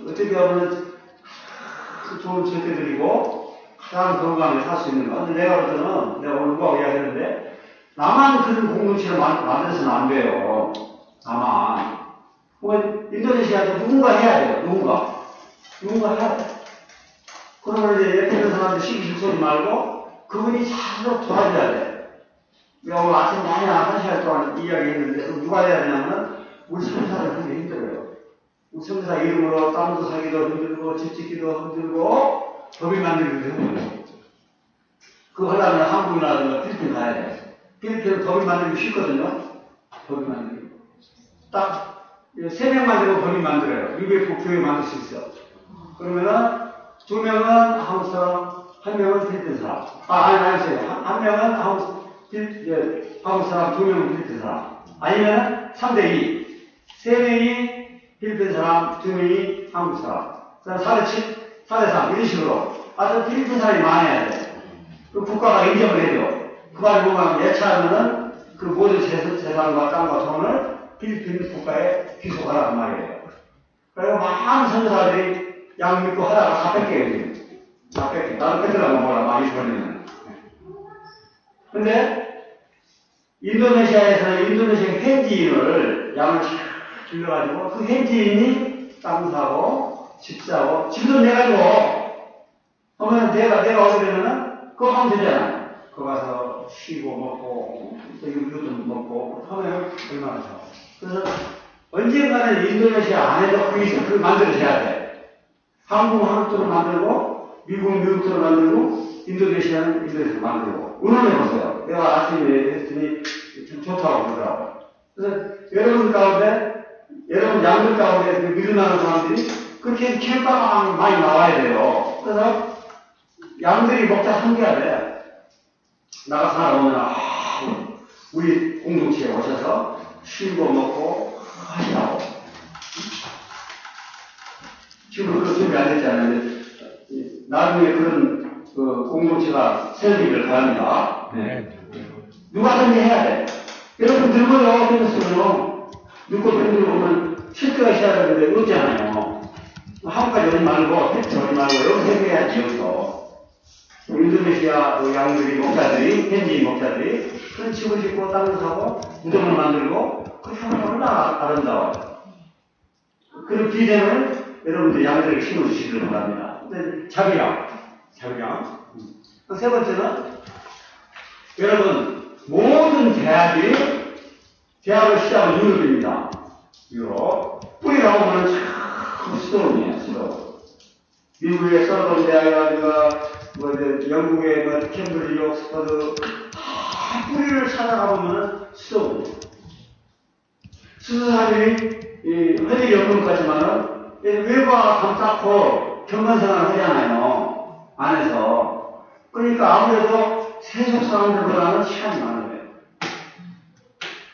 어떻게 하면 좋은 절대 드리고 가장 건강하게 살 수 있는 거. 근데 내가 볼 때는 내가 오늘 누가 이야기했는데 나만 그런 공동체를 만들어서는 안 돼요. 나만. 인도네시아에서 누군가 해야 돼요. 누군가 해야 돼. 그러면 이제 옆에 있는 사람들 시기 소리 말고 그분이 자꾸 도와줘야 돼. 내가 오늘 아침 많이 한 시간 동안 이야기했는데 누가 해야 되냐면 우리 선사를 하기 힘들어요. 우리 선사 이름으로 땅도 사기도 힘들고 집 짓기도 힘들고 법이 만들기도 힘들고 그거 하려면 한국이라든가 필리핀 가야 돼. 필리핀은 법이 만들기 쉽거든요. 법이 만들기. 딱 3명만 되고 법이 만들어요. UBF 교회 만들 수 있어. 그러면은 2명은 한국 사람, 1명은 필리핀 사람. 아니세요. 1명은 한국 사람, 2명은 필리핀 사람. 아니면 3대2. 3명이 필리핀 사람, 2명이 한국 사람. 그다음 4대7, 4대3. 이런 식으로. 아주 필리핀 사람이 많아야 돼. 그 국가가 인정을 해줘. 그 말이 뭐냐면 예차하면은 그 모든 재산과 땅과 돈을 필리핀 국가에 귀속하라는 말이에요. 그리고 많은 선교사들이 양 믿고 하다가 다 뺏겨요. 다 뺏겨. 나도 뺏으려고 몰라. 많이 버리면. 근데 인도네시아에서 인도네시아 현지인을 양을 잘 길러가지고 그 현지인이 땅 사고 집 사고 집도 내가지고 그러면 내가 어디 되면은 그거 하면 되잖아. 그거 가서 쉬고 먹고 또 이것도 먹고 하면 얼마나 좋아. 그래서 언젠가는 인도네시아 안에서 그 만들어져야 돼. 한국도 만들고 미국도 만들고 인도네시아는 인도네시아 만들고 의논해보세요. 내가 아침에 했더니 좀 좋다고 그러더라고. 그래서 여러분 양들 가운데 밀어나는 사람들이 그렇게 캠빵 많이 나와야 돼요. 그래서 양들이 먹다 삼겨야 돼. 나가서 나오면 우리 공동체에 오셔서 쉬고 먹고 하시라고. 지금 그런 준비 안 됐잖아요. 나중에 그런 공동체가 세우기를 바랍니다. 네. 누가든지 해야 돼. 여러분 늙어요. 그랬으면 늙고 들고 실제가 있어야 되는데 없잖아요. 한국까지 오지 말고 펜트 오지 말고 여기서 해야지 여기서. 인도네시아 양들이 목사들이 현지인 목사들이 그런 집을 짓고 땅을 사고 무덤을 만들고 그렇게 하면 얼마나 아름다워요. 그런 비전을 여러분들 양들에게 심어주시길 바랍니다. 자비랑. 세 번째는 여러분 모든 대학을 시작은 유럽입니다. 유럽. 뿌리라고 하면 참 수도원이에요. 수도원. 미국의 서던 대학이라든가 영국의 캠브리지, 옥스퍼드 다 뿌리를 찾아가보면 수도원이에요. 수도사들이 허들이 없는 것 같지만은 외부와 감싸고 경건생활을 하잖아요. 안에서. 그러니까 아무래도 세속 사람들보다는 시간이 많은 거예요.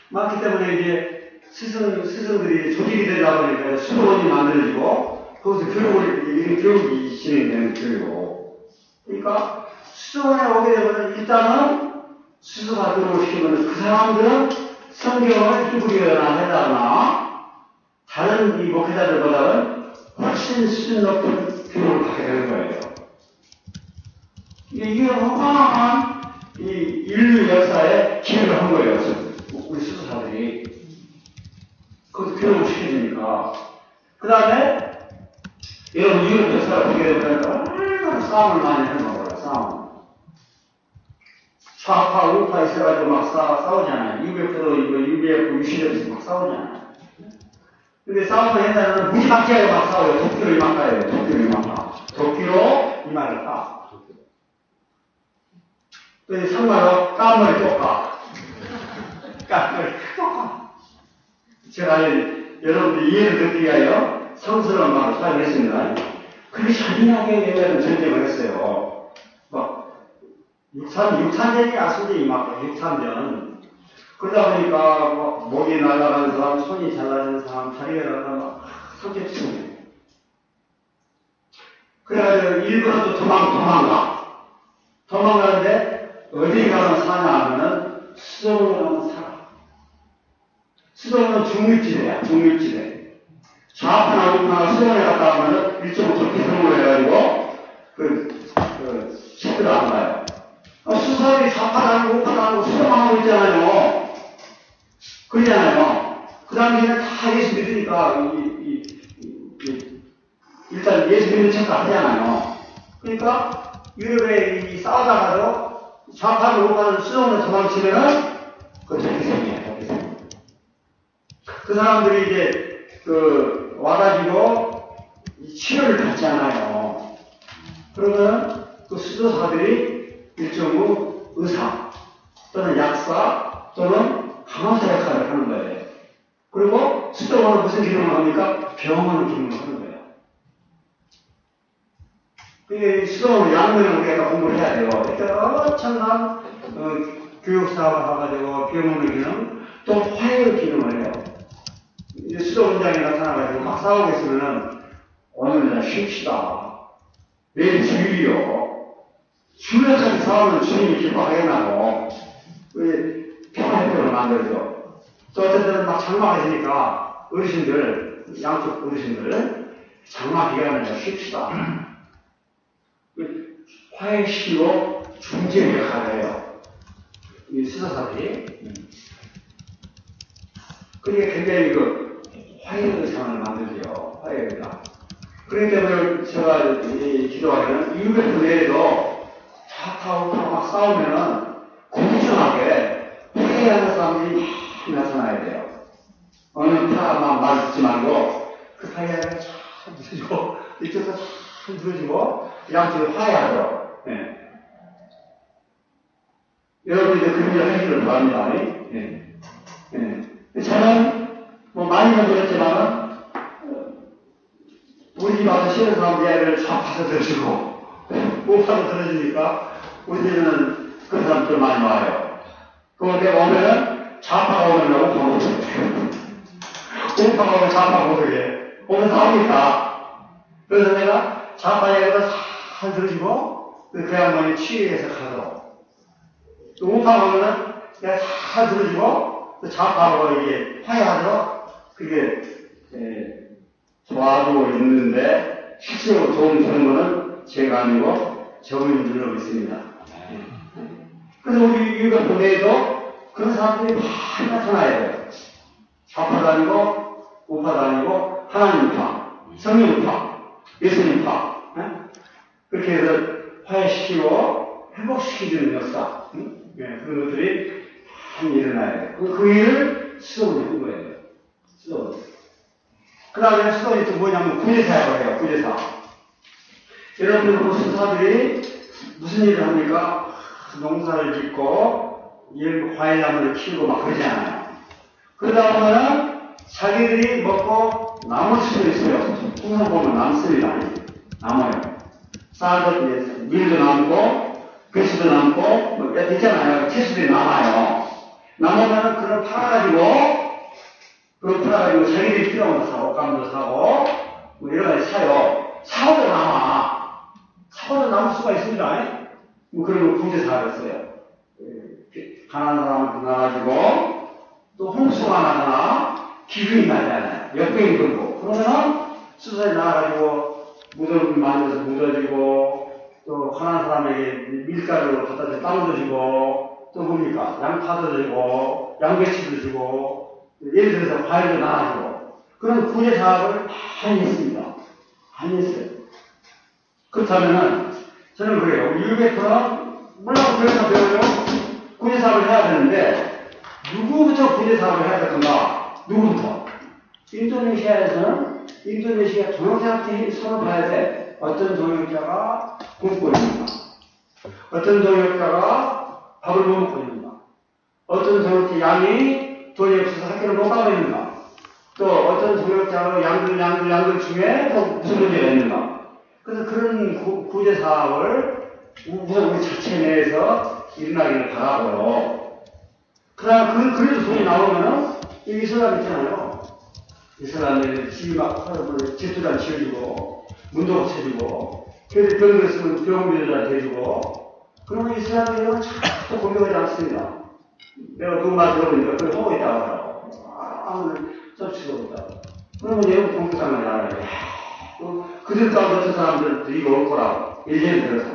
많기 때문에 이제 스승들이 조직이 되다 보니까 수도원이 만들어지고 거기서 교육이 진행되는 교육. 그러니까 수도원에 오게 되면 일단은 수도가 들어오시면 그 사람들은 성경을 히브리어나 해달라나 다른 이 목회자들보다는 훨씬 수준 높은 교육을 받게 되는 거예요. 이게 어마어마한 이 인류 역사에 기여를 한 거예요. 우리 수도사들이. 거기서 교육을 시켜주니까. 그 다음에 여러분 유럽 역사를 보게 되면 얼마나 싸움을 많이 하는 거예요. 싸움. 좌파, 우파 있어가지고 막 싸우잖아요. UBF, UCF에서 막 싸우잖아요. 근데 싸움을 옛날에는 무지막지하게 막 싸워요. 도끼로 이만 까요. 도끼로 이만 까. 도끼로 이만을 까. 또 이제 상관으로 까물을 또 까. 까물을 또 까. 제가 여러분들 이해를 듣기 위하여 성스러운 말을 사용했습니다. 그렇게 잔인하게 얘네들은 전쟁을 했어요. 막, 육탄전이 왔으니 막, 육탄전. 그러다 보니까, 뭐, 목이 날아가는 사람, 손이 잘라진 사람, 다리가 날아가는 사람, 상처 치는 그래가지고 일부러 또 도망가. 도망가는데, 어디 가면 사냐 하면은, 수dom으로 가면 살아. 수dom은 중립지대야, 중립지대. 좌파나 우파나 수dom에 갔다 하면은, 일종의 적기성으로 해가지고, 책들을 안 가요. 수사들이 좌파 다니고 우파 다니고 수dom하고 있잖아요. 그러잖아요. 그 당시에는 다 예수 믿으니까, 일단 예수 믿는 척도 하잖아요. 그러니까, 유럽에 싸우다가도 좌파를 우파를 수dom으로 도망치면은, 그거 적기성이에요, 적기성. 그 사람들이 이제, 와가지고, 치료를 받잖아요. 그러면, 그 수도사들이 일종의 의사, 또는 약사, 또는 간호사 역할을 하는 거예요. 그리고 수도원은 무슨 기능을 합니까? 병원의 기능을 하는 거예요. 그게 수도원은 양면을 우리가 공부를 해야 돼요. 그러니까 엄청난 교육사업을 해가지고 병원의 기능, 또 화해의 기능을 해요. 이제 수도원장이 나타나가지고 막 싸우고 있으면은 오늘은 쉽시다. 내일 주일이요. 주일까지 싸우면 주님이 기뻐하겠나고. 평화협정을 만들죠. 또 어떤 때는 막 장막하시니까 어르신들, 양쪽 어르신들, 장막 기간을 쉽시다. 화해시키고 중재 역할을 해요. 이 수사사들이. 그러니까 굉장히 화해의 상을 만들죠. 화해의가. 그렇기 때문에 제가 기도하기는 유럽 내에도 좌파우파 막 싸우면은 공정하게 화해하는 사람들이 나타나야 돼요. 어느 파만 말 듣지 말고 그 사이에 잘 들어주고 이쪽도 잘 들어주고 양쪽에 화해하도록. 예. 여러분 이제 그런 일 하시길 바랍니다. 예. 예. 저는 뭐 많이는 그랬지만은 우리 집 와서 쉬는 사람들 애를 좌파서 들어주고 우파서 들어주니까 우리 집에는 그런 사람들 많이 와요. 그런데 오면은 좌파가 오면 우파가 못해. 우파가 오면 좌파가 못해. 오면 싸우니까. 그래서 내가 좌파 애를 잘 들어주고 그 양반이 치유해서 가도록. 또 우파가 오면은 내가 잘 들어주고 또 좌파하고 이게 화해하도록 그게 도와주고 있는데 실제로 도움 주는 거는 제가 아니고 저분들로 있습니다. 그래서 우리 유럽 내에도 그런 사람들이 많이 나타나야 돼요. 좌파도 아니고 우파도 아니고 하나님파, 성령파, 예수님파. 그렇게 해서 화해시키고 회복시키는 역사. 그런 것들이 많이 일어나야 돼요. 그 일을 수동으로 하는 거예요. 수동으로. 그 다음에 수동이 또 뭐냐면 구제사역을 해요. 구제사. 여러분들 그 수사들이 무슨 일을 합니까? 농사를 짓고 과일나무를 키우고 막 그러잖아요. 그러다 보면은 자기들이 먹고 남을 수도 있어요. 항상 보면 남습니다. 남아요. 쌀도 밀도 남고 배수도 남고 뭐 있잖아요. 채소들이 남아요. 남으면은 그걸 팔아가지고 자기들이 필요한 거 사고, 옷감도 사고, 뭐 여러 가지 사요. 사고도 남아. 사고도 남을 수가 있습니다. 뭐 그런 거 구제사를 했어요. 가난한 사람을 나가지고, 또 홍수가 나거나, 기근이 나잖아요. 역병이 들고. 그러면은 수사에 나가가지고, 무덤을 만들어서 묻어지고, 또 가난한 사람에게 밀가루를 갖다 줘 빵도 주고, 또 뭡니까? 양파도 주고, 양배추도 주고, 예를 들어서 과일도 나눠주고 그런 구제 사업을 많이 했습니다. 많이 했어요. 그렇다면은 저는 그래요. 유럽에서는 물론 그래서 배우려 구제 사업을 해야 되는데 누구부터 구제 사업을 해야 될건가? 누구부터? 인도네시아에서는 인도네시아 동역자한테 손을 봐야 돼. 어떤 동역자가 굶고 있는가? 어떤 동역자가 밥을 못 먹고 있는가? 어떤 동역자 양이 돈이 없어서 학교를 못 가고 있는가? 또 어떤 동역자가 양들 중에 또 무슨 문제가 있는가? 그래서 그런 구제 사업을 우선 우리 자체 내에서 일어나기를 바라고요. 그러나 그래도 돈이 나오면은 이 사람 있잖아요. 이 사람들 집이 막 집도 안 지어주고 문도 고쳐주고 그래서 병들 있으면 병원비도 안 대주고 그러면 이 사람들은 자꾸 공격하지 않습니다. 내가 누구 말 들어보니까 그걸 하고 있다고 하더라고. 아무튼 섭취도 없다고. 그러면 얘는 공격하면 알아요. 그들 가운데 어떤 사람들도 이거 올 거라고 예전에 들어서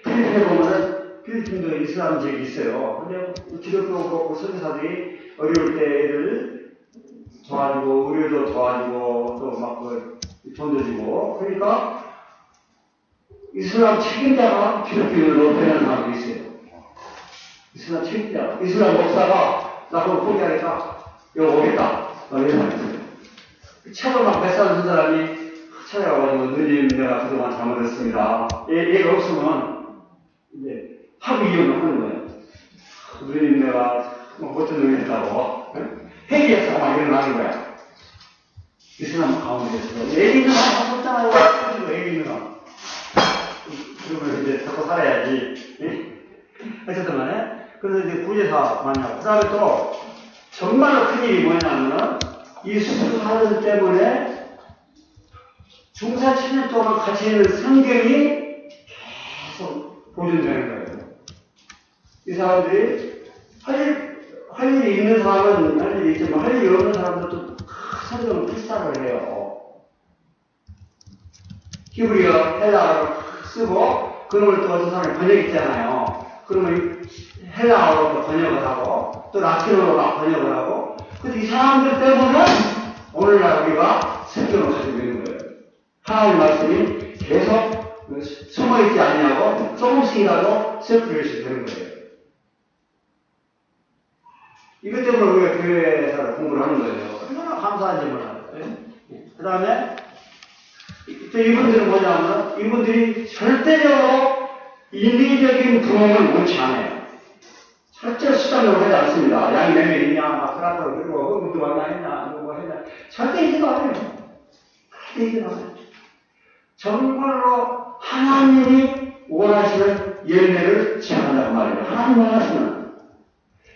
필리핀에 보면은 필리핀도 이슬람 지역이 있어요. 근데 기독교 선교사들이 어려울 때 애들 도와주고 의료도 도와주고 또 막 돈도 주고 그러니까 이슬람 책임자가 기독교로 되는 사람도 있어요. 이슬람 책임자, 이슬람 목사가 나 그거 포기하니까 여기 오겠다. 이런 사람이 있어요. 책을 막 배싸는 사람이 찾아가가지고 누님 내가 그동안 잘못했습니다. 얘가 없으면 이제 합의 이혼을 하는 거예요. 누님 내가 어떤 놈이 했다고 회개해서 막 일어나는 거야. 이 사람 가운데서 애기 있는 거 하고 있잖아요. 애기 있는 거. 그러면 이제 자꾸 살아야지. 어쨌든 간에 그래서 이제 구제사 많이 하고 그 다음에 또 정말로 큰일이 뭐냐면은 이 수술하는 때문에 중사 7년 동안 같이 있는 성경이 계속 보존되는 거예요. 이 사람들이 할 일이 있는 사람은 할 일이 있지만 할 일이 없는 사람들도 성경을 필사를 해요. 히브리어, 헬라어를 쓰고 그놈을 또 어떤 사람이 번역했잖아요. 그러면 헬라어로 또 번역을 하고 또 라틴어로 막 번역을 하고 근데 이 사람들 때문에 오늘날 우리가 성경을 가지고 있는 거예요. 하나님 말씀이 계속 숨어있지 않냐고 조금씩이라도 세프레시 되는 거예요. 이것 때문에 우리가 교회에서 공부를 하는 거예요. 얼마나 감사한지 몰라요. 그 다음에 또 이분들은 뭐냐면 이분들이 절대적으로 인위적인 부흥을 원치 않아요. 절대로 수단으로 하지 않습니다. 양이 몇 명 있냐, 막 그라고 그리고 누구 왔나 했냐, 누구 했냐. 절대 이기도 안 해요. 절대 이기도 안 해요. 정말로 하나님이 원하시는 열매를 지향한다고 말이에요. 하나님 원하시는.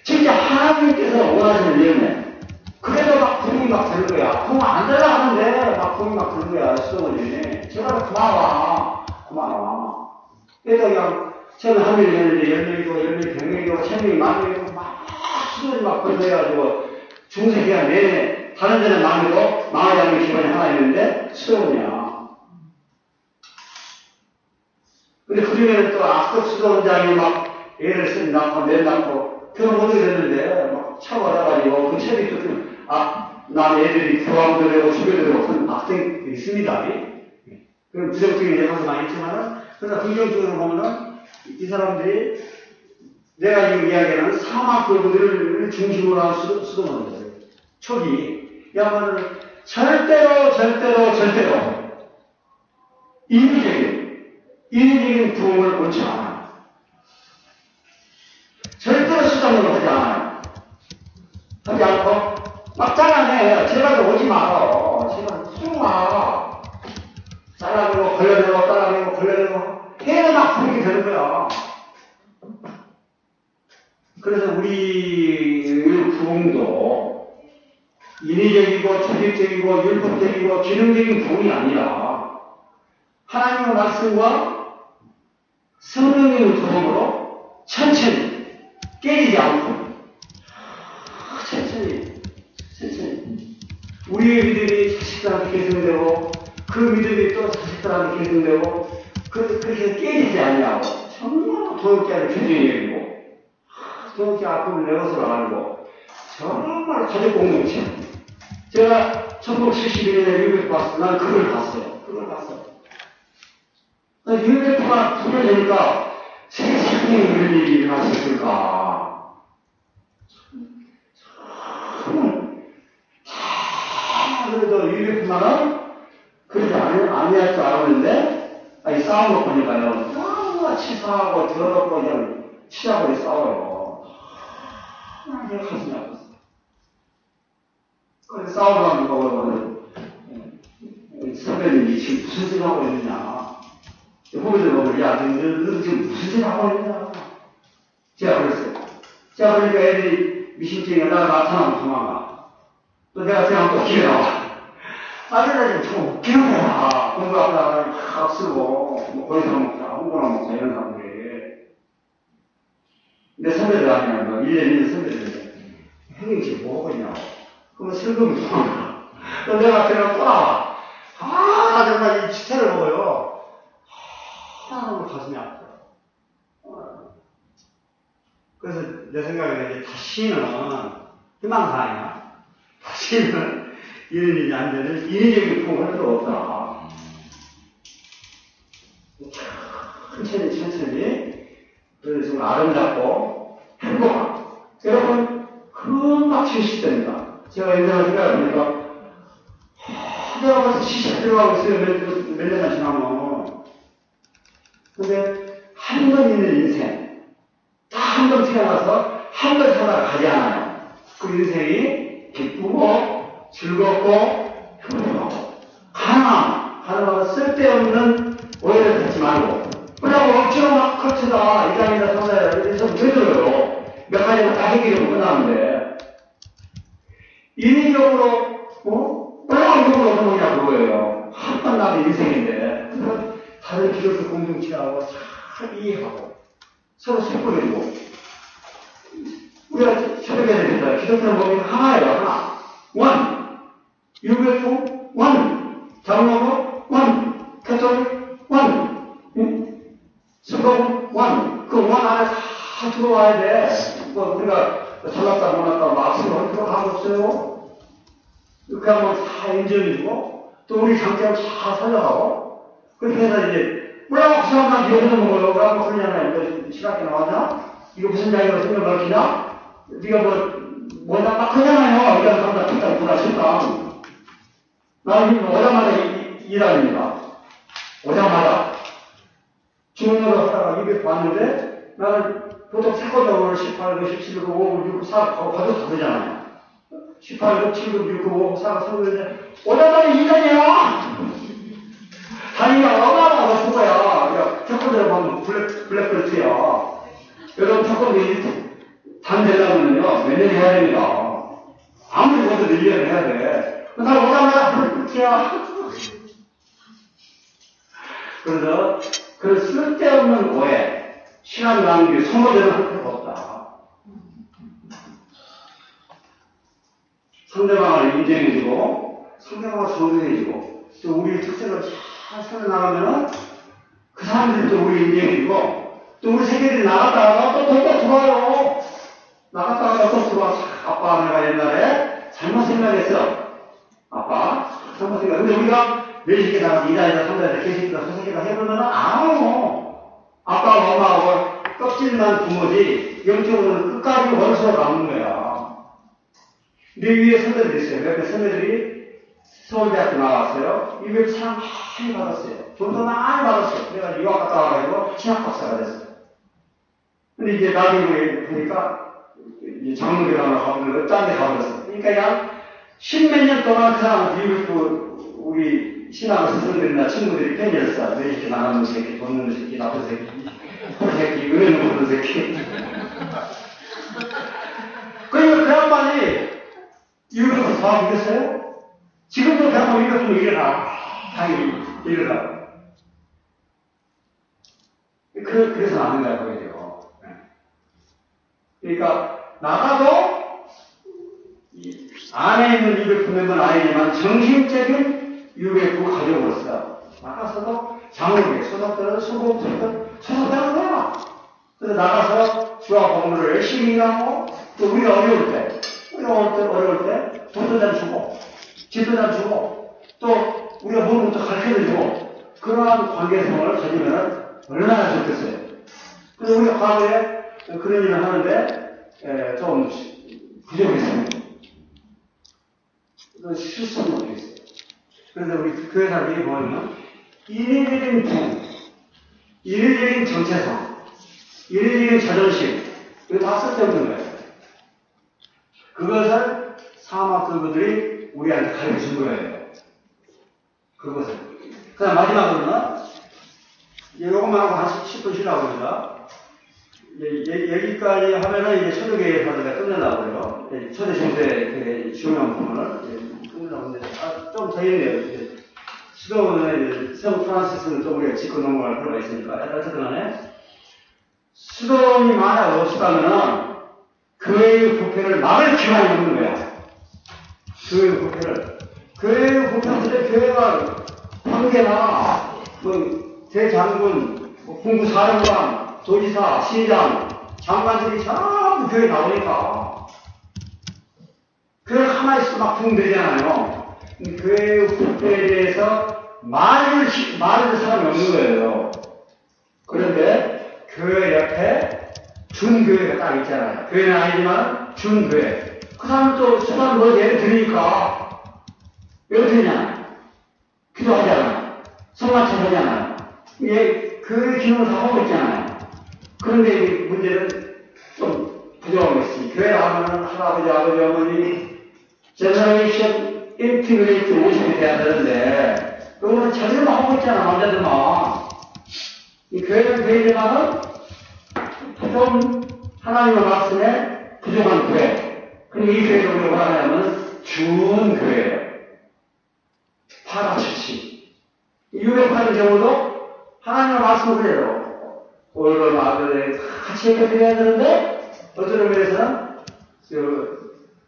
진짜 하나님께서 원하시는 열매. 그래도 막 부흥이 막 되는 거야. 부흥 안 되려 하는데 막 부흥이 막 되는 거야. 수동원이. 제가 고마워. 그래서 그냥 처음에 한 명이 했는데 10명이고 10명이 100명이고 1000명이 10,000명이고 막 수준이 막 건너해가지고 중세기간 내내 다른 데는 망해도 망하지 않는 기관이 하나 있는데 수동원이야. 근데 그 중에는 또 악덕 수도원장이 막 애를 쓴다고, 낸다고, 그런 모델이 됐는데, 막 차고 받아가지고, 그 책이 또, 남 애들이 교황도 되고, 주교도 되고, 그런 악성이 있습니다. 그런 부정적인 예상도 많이 있지만은, 그러나 긍정적으로 보면은, 이 사람들이, 내가 지금 이야기하는 사막 교부들을 중심으로 한 수도원들, 초기, 야만은 절대로, 인위적인 부흥을 원치 않아요. 절대로 수단으로 하지 않아요. 하지 않고, 막 잘라내. 제발 오지 마라. 제발 쭉 와. 잘라내고, 걸려내고. 해는 막 부흥이 되는 거야. 그래서 우리 부흥도 인위적이고, 조직적이고, 율법적이고, 기능적인 부흥이 아니라, 하나님의 말씀과 성령님의 도움으로 천천히 깨지지 않고 천천히 우리의 믿음이 자식들한테 계승되고 그 믿음이 또 자식들한테 계승되고 그렇게 깨지지 않냐고 정말 도역자를 규정히 여기고 도역자 아픔을 내 것으로 알고 정말 가족 공동체 제가 1971년에 미국에 왔을 때 난 그걸 봤어요. UFO가 부러지니까 세상에 이런 일이 일어났을까. 했지만은, 그러지 아니할 줄 알았는데, 아니, 싸운 거 보니까요, 너무 치사하고 더럽고 그냥 치자버리 싸워요. 내가 가슴이 아팠어. 그래서 싸우다가 보고, 선배님이 지금 무슨 짓 하고 있느냐. 후배들 보면, 야, 너 지금 무슨 짓 하고 있느냐. 제가 그랬어요. 제가 그러니까 애들이 미심증이 나가 나타나면 도망가. 또 내가 그냥 또 길에 나와. 아들들 좀 웃기는 거야. 공부하다가 학 쓰고, 뭐, 거기서 먹자, 홍보나 먹자, 이런 사람들이. 내 선배들 아니야, 뭐, 1년 있는 선배들. 형님 지금 뭐 하고 있냐고. 그러면 슬금이 도망가. 또 내가 그냥 또 나와. 정말 이 지체를 먹어요. 하나도 가슴이 아파요. 그래서 내 생각에는 다시는 희망사항이야. 다시는 이런 일이 안 되는 인위적인 부흥할 필요 없다. 천천히 그래서 좀 아름답고 행복한 여러분 금방 70대입니다. 제가 옛날에 생각해보니까 내가 벌써 70 들어가고 있어요. 몇 년만 지나면. 근데 한 번 있는 인생 다 한 번 태어나서 한 번 살다가 가지 않아요. 그 인생이 기쁘고 즐겁고 행복하고 가능하고 쓸데없는 오해를 갖지 말고 그냥 억지로 막 커치다 이장이나 성사야 이래서 왜 들어요. 몇 가지만 다 해결하면 끝나는데 인위적으로 빨간적으로 하는 거냐 그거예요. 한 번 나는 인생인데 다른 기독교 공동체하고 잘 이해하고 서로 섞어내고 우리가 협력해야 됩니다. 기독교는 보면 하나예요. 하나. 원. 유교통 원. 장로교 원. 개宗원. 성공 원. 그 원 안에 다 들어와야 돼. 뭐 우리가 잘났다 못났다 막스로 할 필요가 없어요. 그냥 뭐다 인정해주고 또 우리 장점을 다 살려가고 그렇게 해서 이제 뭐라고 그 사람만 이거 해서 먹어요. 뭐라고 그러냐면 이거 시각이 나왔냐? 이거 무슨 장애로 생각 넓히냐? 네가 뭐냐 막 하잖아요. 이런 사람들 진짜 구나 싶다. 나는 오자마자 일합니다. 오자마자 주문으로 하다가 입에 봤는데 나는 보통 채권자원을 18급, 17급, 5급, 6급, 4급 가도 다 되잖아요. 18급, 7급, 6급, 5급, 4급, 3급인데 오자마자 일하냐? 다니가 어마어마하고 죽어야. 채권자를 보면 블랙벨트야. 여러분 채권이 단 되려면요, 몇 년 해야 됩니다. 아무리 먼저 1년 해야 돼. 나 오자마자 끝이야. 그래서, 그 쓸데없는 오해, 시간 낭비, 소모되는 할 필요가 없다. 상대방을 인정해주고, 상대방을 존중해주고, 또 우리의 특색을 잘 살려나가면은, 그 사람들도 우리 인정해주고, 또 우리 새끼들이 나갔다가 또 들어와요. 나갔다가 또 들어와. 아빠, 내가 옛날에 잘못 생각했어. 아빠, 잘못 생각. 근데 우리가 매일씩 나가서 2달이나 3달이나 개새끼나 소새끼나 해보면은 알아요. 아빠하고 엄마하고 껍질만 부모지, 영적으로는 끝까지 원수가 남는 거야. 내 위에 선배들이 있어요. 몇몇 선배들이 서울대학교 나왔어요. 이걸 참 많이 받았어요. 돈도 많이 받았어요. 내가 유학 갔다 와가지고 신학박사가 됐어요. 근데 이제 나중에 보니까 장로교단으로 가보면 딴 데 가버렸어요. 그러니까 약 10몇 년 동안 그 사람 미국 우리 신앙 스승들이나 친구들이 팬이었어. 왜 이렇게 나가는 새끼, 돈 넣는 새끼, 나쁜 새끼, 그 새끼, 은혜 놓는 새끼. 그러니까 그 양반이 이유를 다 믿었어요? 지금도 그 양반 믿었으면 일어나. 당연히 일어나. 그래서 안 된다고 해야 돼요. 그러니까 나가도 안에 있는 유배프 멤버는 아니지만 정신적인 유배프 가져오었어. 나가서도 장로교회 소속들은 소속되는 거야. 그래서 나가서 주와 공부를 열심히 하고 또 우리가 어려울 때 돈도 잘 주고 집도 잘 주고 또 우리가 모르는 것도 가르쳐주고 그러한 관계성을 가지면 얼마나 좋겠어요. 그래서 우리가 과거에 그런 일을 하는데 좀 부족했어요. 실수를 못했어요. 그래서 우리 교회 사람들이 보면 인위적인 부, 인위적인 정체성, 인위적인 자존심, 이거 다 쓸데없는 거예요. 그것을 사막교구들이 우리한테 가르쳐 준 거예요. 그것을. 그 다음 마지막으로는, 이것만 하고 한 10분 쉬라고 합니다. 여기까지 하면은 이제 초대교회 사도가 끝내려고 그래요. 초대 정세 중요한 부분을 끝내려고 하는데, 좀 더 있네요. 수도원에 성 프란시스는 또 우리가 짚고 넘어갈 필요가 있으니까. 어쨌든 간에, 수도원이 만약 없었다면은, 교회의 부패를 막을 기반이 없는 거야. 교회의 부패를. 교회의 부패는 교회가 관계나, 대장군, 군부사령관, 도지사, 시장, 장관들이 전부 교회에 나오니까. 교회 가만히 있으면 막 붕대잖아요. 교회의 부패에 대해서 말을 사람이 없는 거예요. 그런데 교회 옆에 준교회가 딱 있잖아요. 교회는 아니지만 준교회. 그 사람은 또 수단 뭐 예를 들으니까 예를 들잖아요. 기도하잖아요. 성화차 하잖아요. 예, 교회 기능을 다 하고 있잖아요. 그런데 이 문제는 좀 부족한 것이 교회 가면은 할아버지, 아버지, 어머니 제너레이션 인티그레이트 모습이 돼야 되는데 그거는 자기들만 하고 있잖아. 남자들만. 이 교회는 교회지만은 좀 하나님의 말씀에 부족한 교회. 그리고 이 교회를 우리가 뭐라 하냐면 준교회예요. 파라처치. 유배파는 경우도 하나님의 말씀을 그대로 오히려 아들에 같이 해결해야 되는데 어떤 의미에서는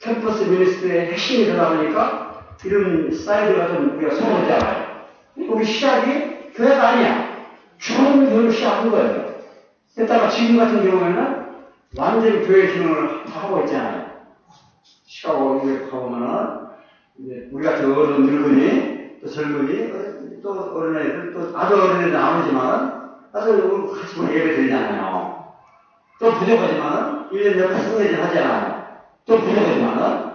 캠퍼스 미니스트의 핵심이 되다 보니까 이런 사이드가 좀 우리가 소홀하잖아요. 우리 시작이 교회가 아니야. 준교회로 시작한 거예요. 게다가 지금 같은 경우에는 완전히 교회 기능을 다 하고 있잖아요. 시카고 교회 가보면은, 이제 우리 같은 어른, 늙은이, 또 젊은이, 또 어린애들, 또 아주 어린애들 나오지만, 아주 같이 예배 드리잖아요. 또 부족하지만은, 1년 옆에 승례질 하잖아요. 또 부족하지만은,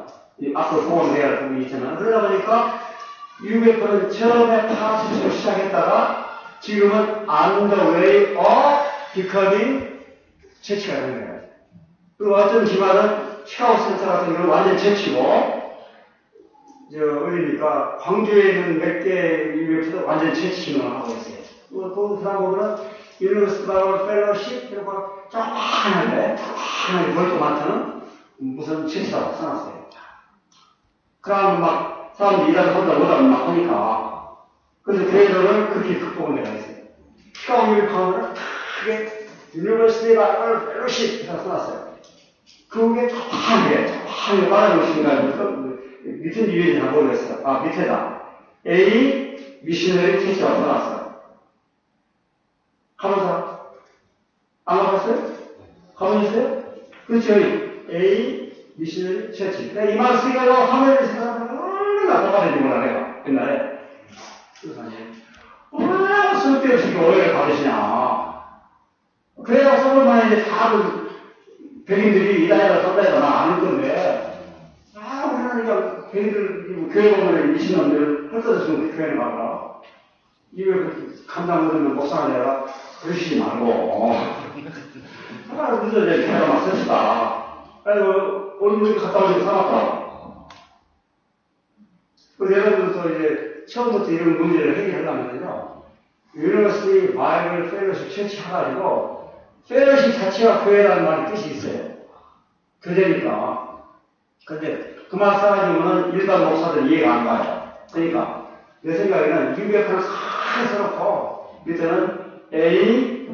앞으로 소원해야 할 부분이 있잖아요. 그러다 보니까, 유배권은 처음에 파수치로 시작했다가, 지금은 on the way of becoming 처치가 되는 거예요. 그리고 어떤 기관은 시카고 센터 같은 경우는 완전 처치고, 어디니까 광주에 있는 몇 개 유배처도 완전 처치 기능을 하고 있어요. 그 사람 보면은 유니버시티 바이블 펠로십 이러고 조그만한데 멀고 많다는 무슨 처치라고 써놨어요. 그러면 막 사람들이 일하다 못하면 막 하니까. 그래서 교회들은 그렇게 극복을 내가 있어요. 시카고 유배 가면은 크게 유니버시티 바이블 펠로십 이라고 써놨어요. 그게 조그만하게 말하는 것인가 밑은 위에 다 모르겠어요. 아, 밑에다. A 미셔너리 체치라고 써놨어요. 가면서 안 가봤어요? 가보셨어요? 그렇죠. A 미셔너리 체치. 이 말 쓰기로 화면을 생각하면 얼마나 똑같은지 몰라요. 옛날에. 그래서 얼마나 쓸데없이 오해를 받으시냐. 그래야 서울만 이제 다 백인들이 이다해라 저다해라 나 아는 건데 우리는 백인들 교회 보면 미친놈들 헐떡없으면 교회를 가라. 이거 감당 못하면 목사가 되라. 그러시지 말고 하나 늦어져 교회가 막 섭시다. 그래서 오늘 갔다 오니까 사놨다. 그래서 예를 들어서 이제 처음부터 이런 문제를 해결하려면요 유니버시티 바이블 펠로십 처치 해가지고 펠로십 자체가 교회라는 말이 뜻이 있어요. 교제니까. 근데 그 말 써가지고는 일반 목사들 이해가 안 가요. 그러니까 내 생각에는 유배판을 싹 써놓고 밑에는 A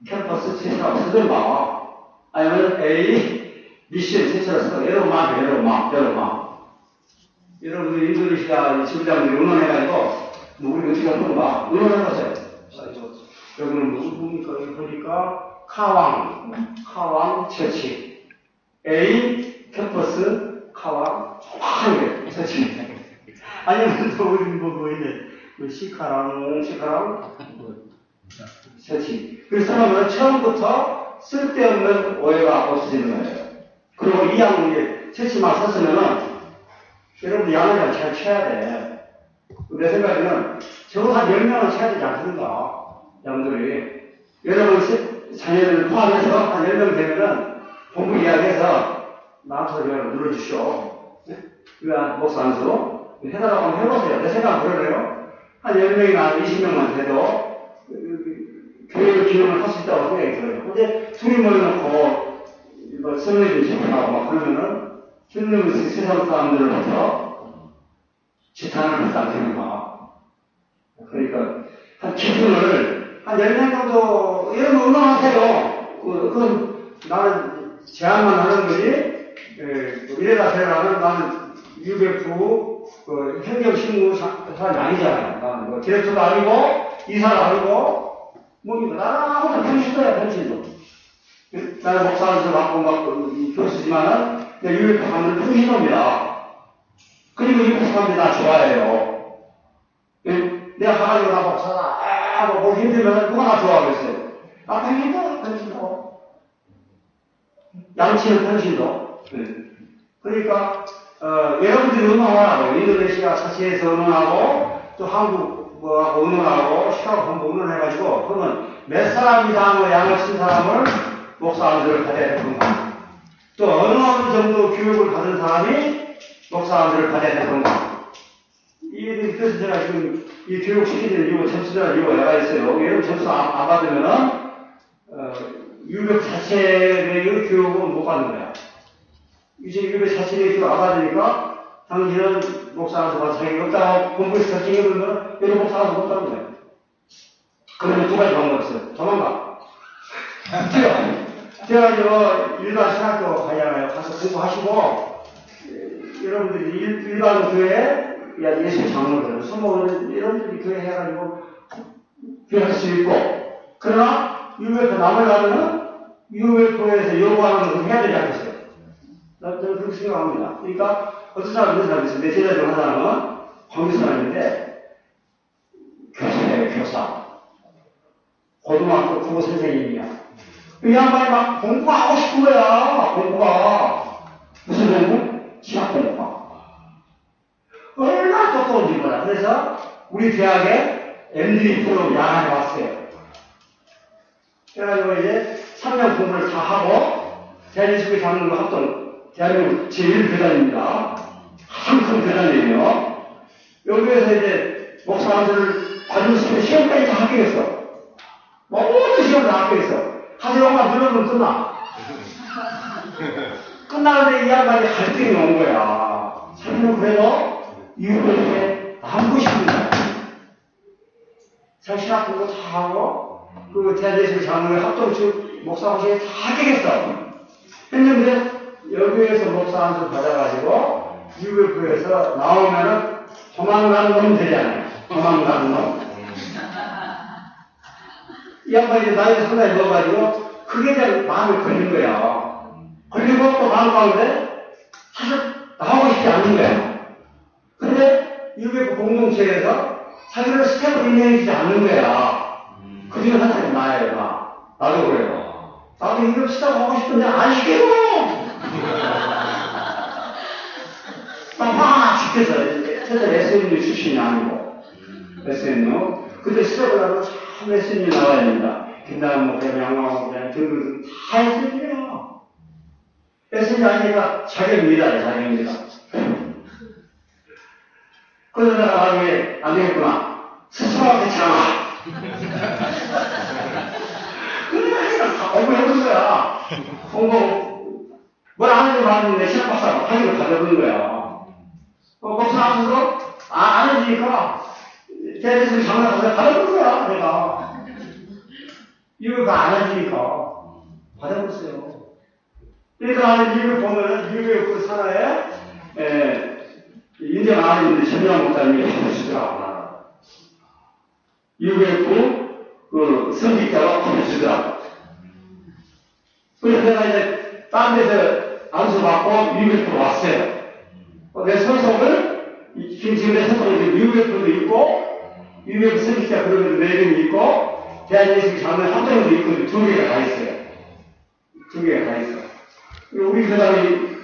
캠퍼스 체치라고 쓰든가 아니면 A 미션 체치라고 쓰든가 여러분들 인도네시아 지부장들이 응원해가지고 뭐 우리 어떻게 할 건가 응원해보세요. 여기는 무슨 부분입니까? 여기 보니까 카왕 처치 A 캠퍼스 카왕 처치 아니면 또 우리 뭐 있네 시카랑 처치 그래서 그러면 처음부터 쓸데없는 오해가 없어지는 거예요. 그리고 이 양의 처치만 썼으면은 여러분 양을 잘 쳐야 돼. 내 생각에는 적어도 한 10명은 쳐야 되지 않겠는가, 양들이. 여러분, 자녀들 포함해서 한 10명 되면은 본부 이야기해서 마음속에 눌러주시오. 그가 목사 안수로 해달라고 한번 해보세요. 내 생각은 그러네요. 한 10명이나 20명만 돼도 교육을 기능을 할 수 있다고 생각이 들어요. 근데 둘이 모여놓고 뭐 성례 좀 집행하고 막 그러면은 틀림없이 세상 사람들로부터 지탄을 해서 안 되는 거. 그러니까 한 기준을 한 10명 정도 이런 거 응원하세요. 그건 나는 제안만 하는 거지. 이래라 저래라는 나는 UBF 행정신무 사람이 아니잖아요. 나는 뭐 디렉터도 아니고 이사도 아니고 뭐 나랑 아무나 편신도야 편신도. 나는 목사한테 받고 막 교수지만은 내 UBF 하면 편신도입니다. 그리고 이 목사람들이 나 좋아해요. 내가 가가지고 나 목사다 뭐 힘들면 누가 나 좋아하겠어요. 나 편신도 편신도. 양치는 편신도. 그러니까 여러분들이 응원하라고 인도네시아 자체에서 응원하고 또 한국 뭐 응원하고 시카고 본부 응원해가지고 그러면 몇 사람 이상의 양을 친 사람을 목사안수를 받아야 되는가, 또 어느 정도 교육을 받은 사람이 목사안수를 받아야 되는가. 그래서 제가 지금 이 교육 시키는 이유 점수라는 이유가 내가 있어요. 여러분 점수 안 받으면은 유럽 자체의 교육은 못 받는 거야. 이제 유럽 자체의 교육 안 받으니까 당신은 목사한테 가서 자기가 없다고 공부해서 결정해보면 여러 목사한테 못 받는 거야. 그러면 두 가지 방법이 없어요. 도망가. 제가 일반 신학교 가잖아요. 가서 공부하시고 여러분들이 일반 교회 예수 장로들, 수모는 여러분들이 교회 해가지고 교회할 수 있고, 그러나 UFO 남으려면은 UFO에서 요구하는 것을 해야 되지 않겠어요? 저는 그렇게 생각합니다. 그러니까 어떤 사람 이런 사람이 있어요. 내 제자 중 한 사람은 광교사람인데 교사예요, 교사. 고등학교 국어 선생님이야. 이 양반이 막 공부하고 싶은 거야, 공부가. 무슨 공부? 시학 공부가. 얼마나 똑똑한지 몰라. 그래서 우리 대학에 MD 프로 야간에 왔어요. 그래가지고 이제 3년 공부를 다 하고 대한민국의 장로교 합동 대한민국 제1교단입니다. 한큰 교단이에요. 여기에서 이제 목사님들을 받으시면 시험까지 다 합격했어. 모든 시험을 다 합격했어. 하지만 물론 끝나. 끝나는데 이 양반이 갈등이 온 거야. 자기는 그래도 이후에 남고 싶은 거야. 신학 공부 다 하고 그 대한민국 장로교 합동 목사고시에 다 합격했어. 했는데 여기에서 목사한테 받아가지고 UFO에서 나오면은 도망가는 놈 되잖아요. 도망가는 놈. 이 양반이 이제 나이가 상당히 먹어가지고 그게 대한 마음이 걸린 거야. 걸리고 또 마음 가운데 사실 나오고 싶지 않는 거야. 근데 UFO 공동체에서 자기를 스텝으로 인정해주지 않는 거야. 그 중에 한 사람이 나예요, 나도 그래요. 나도 이거 스텝 하고 싶은데 안 시켜요! 나 화가 죽겠어. 최대 SNU 출신이 아니고. SNU. 근데 스텝을 하면 참 SNU 나와야 됩니다. 김다은 뭐, 양호하고, 그냥 등등 다 SNU야. SNU 아니니까 자격입니다, 자격입니다. 그래서 내가 나중에 안 되겠구나. 스스로가 괜찮아. 그래, 공부해보는 거야. 공부, 뭘 하는지 말하는데 시험 박사가 확인을 받아보는 거야. 목사 앞에서 안 해주니까 대대에서 장난 가서 받아보는 거야, 내가. 이거 안 해주니까 받아봤어요. 그러니까 나는 이걸 보면은 미국의 그 산하에 인정 안 했는데 전명 목사님이 해주시더라고. 미국의 그 선지자가 해주시더라고. 그래서 내가 이제 딴 데서 안수받고 미국에 왔어요. 내 소속을 지금 내 소속은 미국에도 있고 미국 선지자 그런 데 4명이 있고 대한민국 장로회 합동도 있고 2개가 다 있어요. 2개가 다 있어. 우리 교단이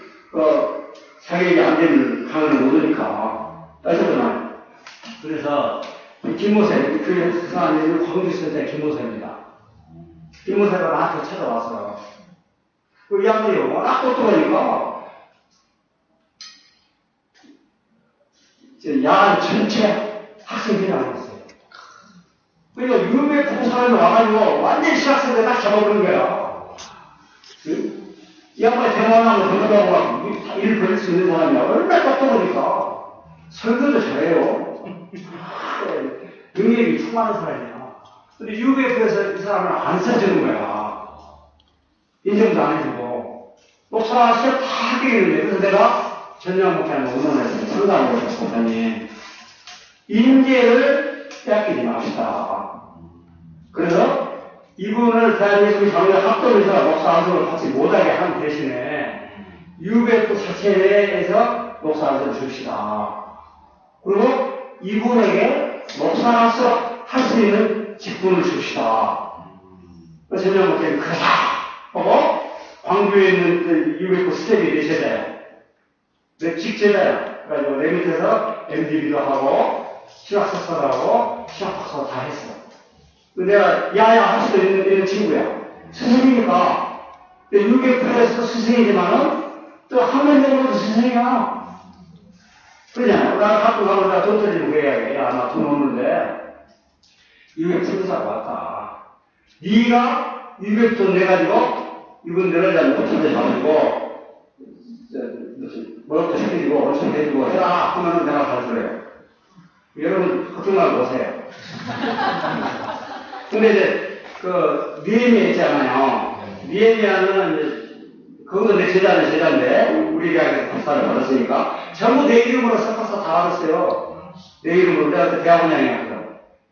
자격이 안 되는 강의를 못 오니까 따지잖아요. 그래서 이 김모세, 그 사람이 광주센터 김모세입니다. 김모세가 나한테 찾아왔어요. 이 양반이 워낙 똑똑하니까 야간 전체 학생회장을 했어요. 그러니까 UMF 사람이 와가지고 완전 시학생들 딱 잡아버린 거야. 이 양반이 대만하고 대만하고 막 일을 벌일 수 있는 사람이야. 얼마나 똑똑하니까 설교도 잘해요. 능력이 충만한 사람이야. 근데 UMF에서 이 사람을 안 써주는 거야. 인정도 안 해주고 목사 시험 다 합격했는데 그래서 내가 전영 목사님 의논했어요. 상담을 했어요. 목사님 인재를 빼앗기지 맙시다. 그래서 이분을 대한민국 장로회 합동에서 목사 안수를 같이 못하게 한 대신에 UMF 자체에서 목사 안수를 줍시다. 그리고 이분에게 목사로서 할 수 있는 직분을 줍시다. 그래서 전영 목사님 그러자 하고 광주에 있는 UMF 스텝이 되셔야 내 직제자야. 그래가지고 내 밑에서 MDB도 하고 신학 석사도 하고 신학 박사도 다 했어. 내가 야야 할 수도 있는 친구야. 스승이니까. UMF에서 스승이지만은 또 학문적으로도 스승이야. 그러잖아. 나 갖고 가면 내가 돈 터지면 그래야 야, 나 돈 없는데 UMF 선교사가 왔다. 네가 UMF 돈 내가지고 이분 내가 못 터져가지고 뭐부터 시켜주고 엄청 해주고 해라 하면 내가 가르쳐요. 여러분 걱정하고 오세요. 근데 이제 그 니에미아 있잖아요. 니에미아는 이제 그것도 내 제자인데 우리 대학에서 박사를 받았으니까 전부 내 이름으로 석박사 다 받았어요. 내 이름으로 내가 그때 대학원장이었거든.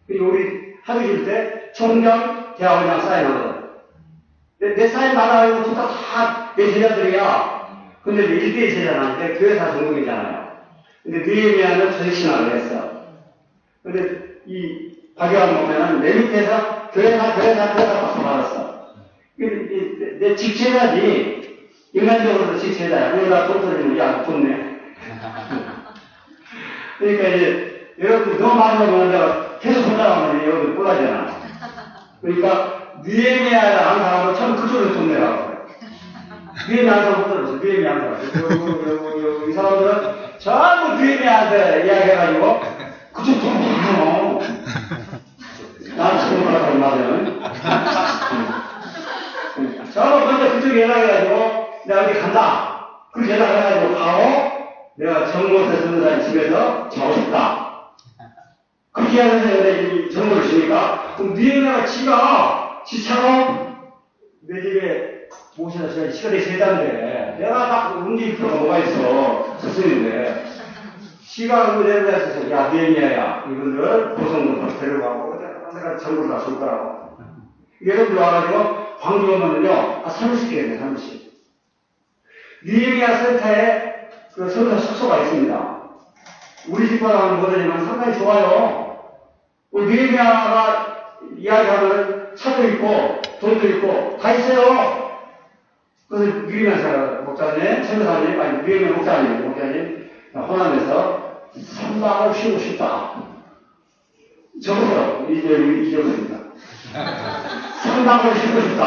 그리고 우리 학위 줄 때 총장 대학원장 사인하거든. 내 사인 받아가지고 둘 다 내 제자들이야. 근데 1대 제자는 내 교회사 전공이잖아요. 근데 느헤미야는 전신학을 했어. 근데 이 박여한 보면은 내 밑에서 교회사 박수 받았어. 내 직제자지. 인간적으로도 직제자야. 그러다 돈 터지면 야, 좋네. 그러니까 이제 여러분들 너무 많이 보면 내가 계속 혼자가면 여러분들 꼴라잖아. 그러니까 느헤미야를 한 사람은 참 그쪽으로 돈 내라고. 느헤미야 한 사람 못 들었어. 느헤미야 한 사람. 이 사람들은 전부 느헤미야한테 이야기해가지고 그쪽 돈 많아. 나는 지금 뭐라고 말하면. 전부 먼저 그쪽에 연락해가지고 내가 어디 간다. 그렇게 연락해가지고 가고 내가 정모세 선교사님 집에서 자고 싶다. 그렇게 하면서 내가 정보를 주니까 그럼 느헤미야가 지 차로 내 집에 모셔서 시가 내 제자인데 내가 딱 움직일 필요가 뭐가 있어. 스승인데 시가 내려가서 야 느헤미야야 이분들 고성으로 데려가고 내가 정보를 다 줄 거라고. 여러분들 와가지고 광주 오면은요 30개 됐네 30. 느헤미야 센터에 그 선교 숙소가 있습니다. 우리 집과는 모르지만 상당히 좋아요. 우리 느헤미야가 이야기하면 차도 있고 돈도 있고 다 있어요. 그래서 느헤미야 목사님, 선교사님, 아니 느헤미야 목사님 호남에서 3박을 쉬고 싶다. 적어서 이정도입니다. 3박을 쉬고 싶다.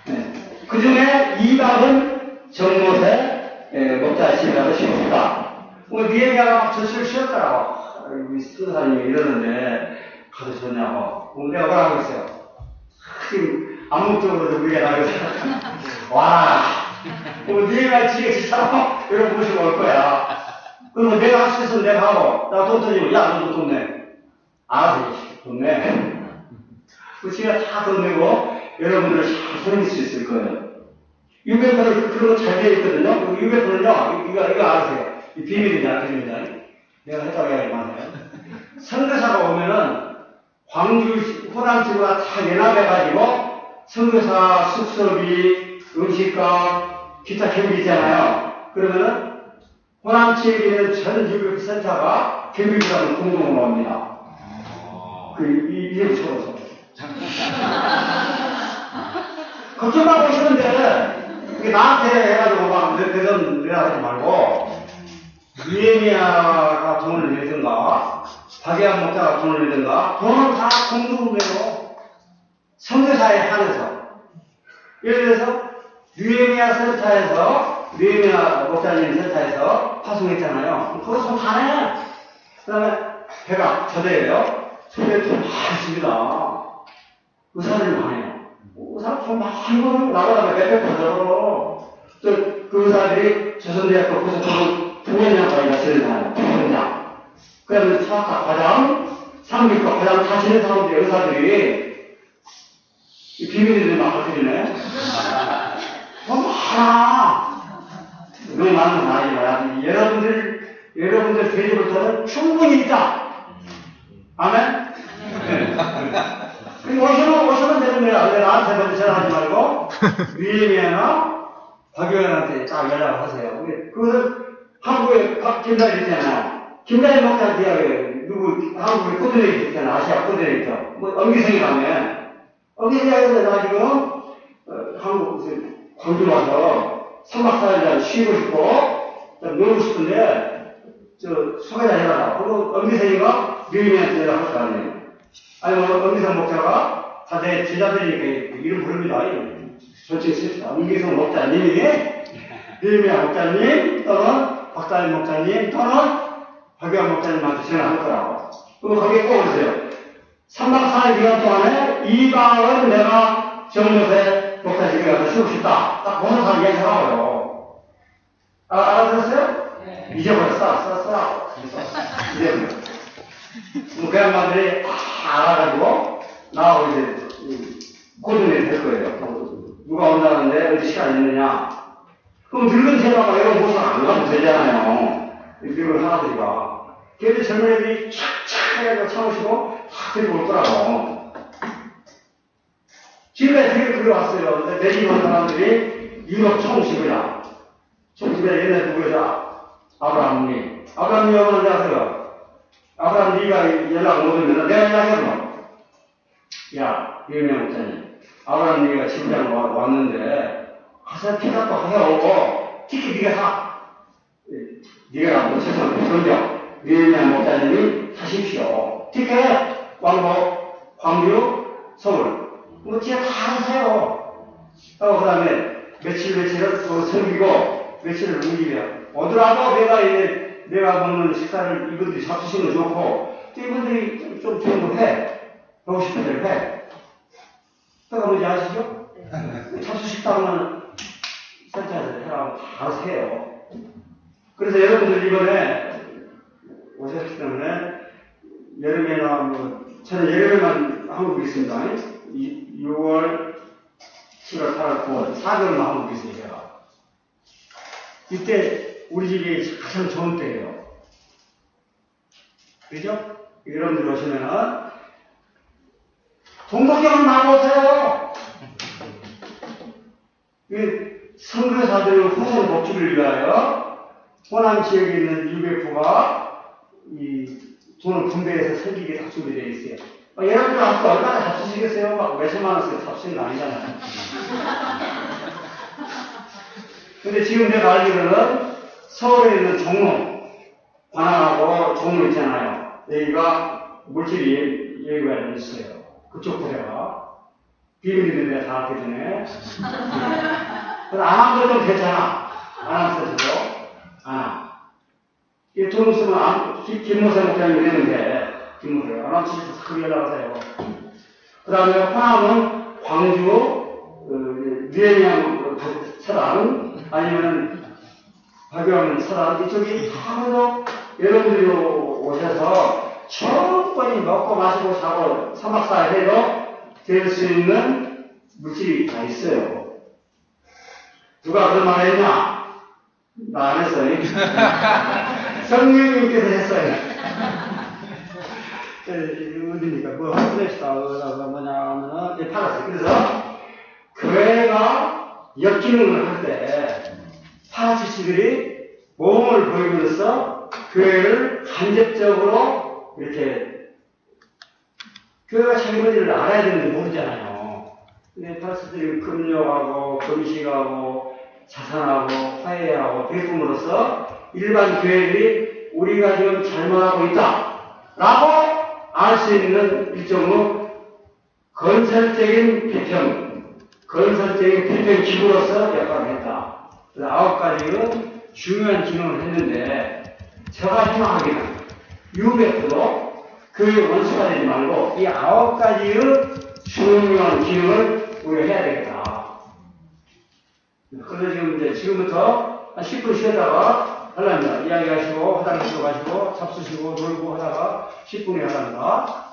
네. 그 중에 2박은 정모세 목자 집에서 쉬고 싶다. 느헤미야가 막 저씨를 쉬었더라고. 우리 선교사님이 이러는데 가도 좋냐고. 내가 뭐라고 했어요. 지금 암묵적으로도 우리가 나가서 와 니가 지게 지처럼 여러분 모시고 올 거야. 그러면 내가 할 수 있으면 내가 하고 나 돈 터지고 야 너도 돈 내. 알아서 돈 내. 그 지가 다 돈 내고 여러분들을 잘 섬길 수 있을 거예요. UMF는 그런 거 잘 되어 있거든요. UMF는요 이거 아세요. 이 비밀이냐 내가 했다고 이야기 많아요. 선교사가 오면은 광주 호남지구가 다 연합해가지고 선교사 숙소비, 음식값, 기타 캠프 있잖아요. 그러면은 호남 지역에 있는 전 UMF 센터가 캠프비라는 공동으로 옵니다. 이름 쳐서. 걱정하고 오시는데 그게 나한테 해가지고 막 내 돈 내라 하지 말고 느헤미야가 돈을 내든가 박예환 목사가 돈을 내든가 돈은 다 공동으로 선교사에 한해서 예를 들어서 느헤미야 센터에서 느헤미야 목사님 센터에서 파송했잖아요. 그거 돈 다 내. 그 다음에 배가 저대예요. 저대 돈 많습니다. 의사들이 많아요. 의사들 돈 많이 벌고 나보다 몇백 번 벌어. 그 의사들이 조선대학교 고속도로 부원장까지 갔어요. 부원장. 그 다음에 사학과 과장, 상비과 과장 다 지낸 사람들이 의사들이 비밀들이 막 가르쳐주네. 돈 많아. 너무 많은 건 아니지만 여러분들 돼지부터는 충분히 있다. 아멘? 네. 오시면 되는 거야. 나한테 먼저 전화하지 말고 위에나 박유현한테 딱 연락을 하세요. 그것은 한국에 김다희 있잖아요. 김다희 목사한테 누구 한국에 코디네이터 있잖아. 아시아 코디네이터. 뭐 엄기생이라면 엄기생이라서 나 지금 한국 광주 와서 3박 4일 쉬고 싶고 좀 놀고 싶은데 소개다 해라. 그리고 엄기생이가 위에한테 연락할 거 아니에요. 아니 뭐 엄기생 목사가 다 내 제자들이니까 이름 부릅니다. 솔직히 씁시다. 엄기생 목사님이 위에미야 목사님 또는 박다희 목사님 또는 박유환 목사님한테 전화할 거라고. 그럼 거기에 꼭 오세요. 3박 4일 기간 동안에 2박은 내가 정모세 목사 집에 가서 쉬고 싶다. 딱 번호상 이야기하라고요. 알아들었어요? 네. 잊어버렸어. 잊어버렸어. 그 양반들이 다 알아가지고 나하고 이제 고민이 될 거예요. 누가 온다는데 어디 시간 있느냐? 그럼 늙은 세마가 이런 곳을 안 가도 되잖아요. 늙은 하나들이가. 걔들 젊은 애들이 착착 해가지고 참으시고 다 데리고 올 거라고. 지금까지 되게 들어왔어요. 근데 내 집 온 사람들이 유럽 총집이야. 총집에 옛날 누구야? 아브라함이. 아브라함이 어머니 아세요? 아브라함 네가 연락 못 오면 내가 연락해봐. 야, 유명 목사님. 아브라함 네가 집장 왔는데 가서 피자도 하세요. 티켓 네가 사. 네가 뭐 세상 그런죠. 유명 목사님이 사십시오. 티켓 왕복 광주 서울. 뭐 진짜 다 하세요. 하고 그 다음에 며칠을 섬기고 며칠을 움직여. 오더라도 내가 먹는 식사를 이분들이 잡수시면 좋고 또 이분들이 좀 좋은 거 해. 하고 싶은 대로 해. 그가 뭔지 아시죠? 잡수식당은 센터에서 해라고 다 해요. 그래서 여러분들 이번에 오셨기 때문에 여름에나 뭐 저는 여름에만 한국에 있습니다. 6월, 7월, 8월, 9월 4개월만 한국에 있습니다. 제가. 이때 우리 집이 가장 좋은 때예요. 그죠? 여러분들 오시면은 동성경을 나눠오세요. 선교사들 후손 복지를 위하여 호남 지역에 있는 UBF가 이 돈을 분배해서 섬기게 다 준비되어 있어요. 여러분들 앞으로 얼마나 잡수시겠어요? 막 몇천만 원씩 잡수는 거 아니잖아요. 근데 지금 내가 알기로는 서울에 있는 종로, 관악하고 종로 있잖아요. 여기가 물질이 여기가 있어요. 그쪽 부대가. 비밀인데 다 알기 때문에. 그래서 안암도 좀 괜찮아. 안암 써서도. 안암. 이 돈 있으면 김모세 목사님이 되는데, 김모세. 안암 치셔서 크게 연락하세요. 그 다음에 호남은 광주, 느헤미야 사람, 아니면 박유환 사람, 이쪽이 하루 여러분들이 오셔서 충분히 먹고 마시고 자고 3박 4일 해도 될 수 있는 물질이 다 있어요. 누가 그런 말 했냐? 나 안 했어요. 성령님께서 했어요. 어디니까, 뭐, 플래시다, 뭐냐 하면은, 팔았어요. 그래서, 교회가 역기능을 할 때, 파라치치들이 모험을 보이면서 교회를 간접적으로 이렇게 교회가 잘못을 알아야 되는지 모르잖아요. 근데 파라치치들이 금욕하고 금식하고 자산하고 화해하고 그랬음으로써 일반 교회들이 우리가 지금 잘못하고 있다 라고 알 수 있는 일종의 건설적인 비평 기구로서 역할을 했다. 그래서 9가지의 중요한 기능을 했는데, 제가 희망하기는 UBF도 교육 원수가 되지 말고 이 9가지의 중요한 기능을 우리가 해야 되겠다. 그래서 지금부터 한 10분 쉬었다가 하랍니다. 이야기하시고 화장실 가시고 잡수시고 놀고 하다가 10분에 하랍니다.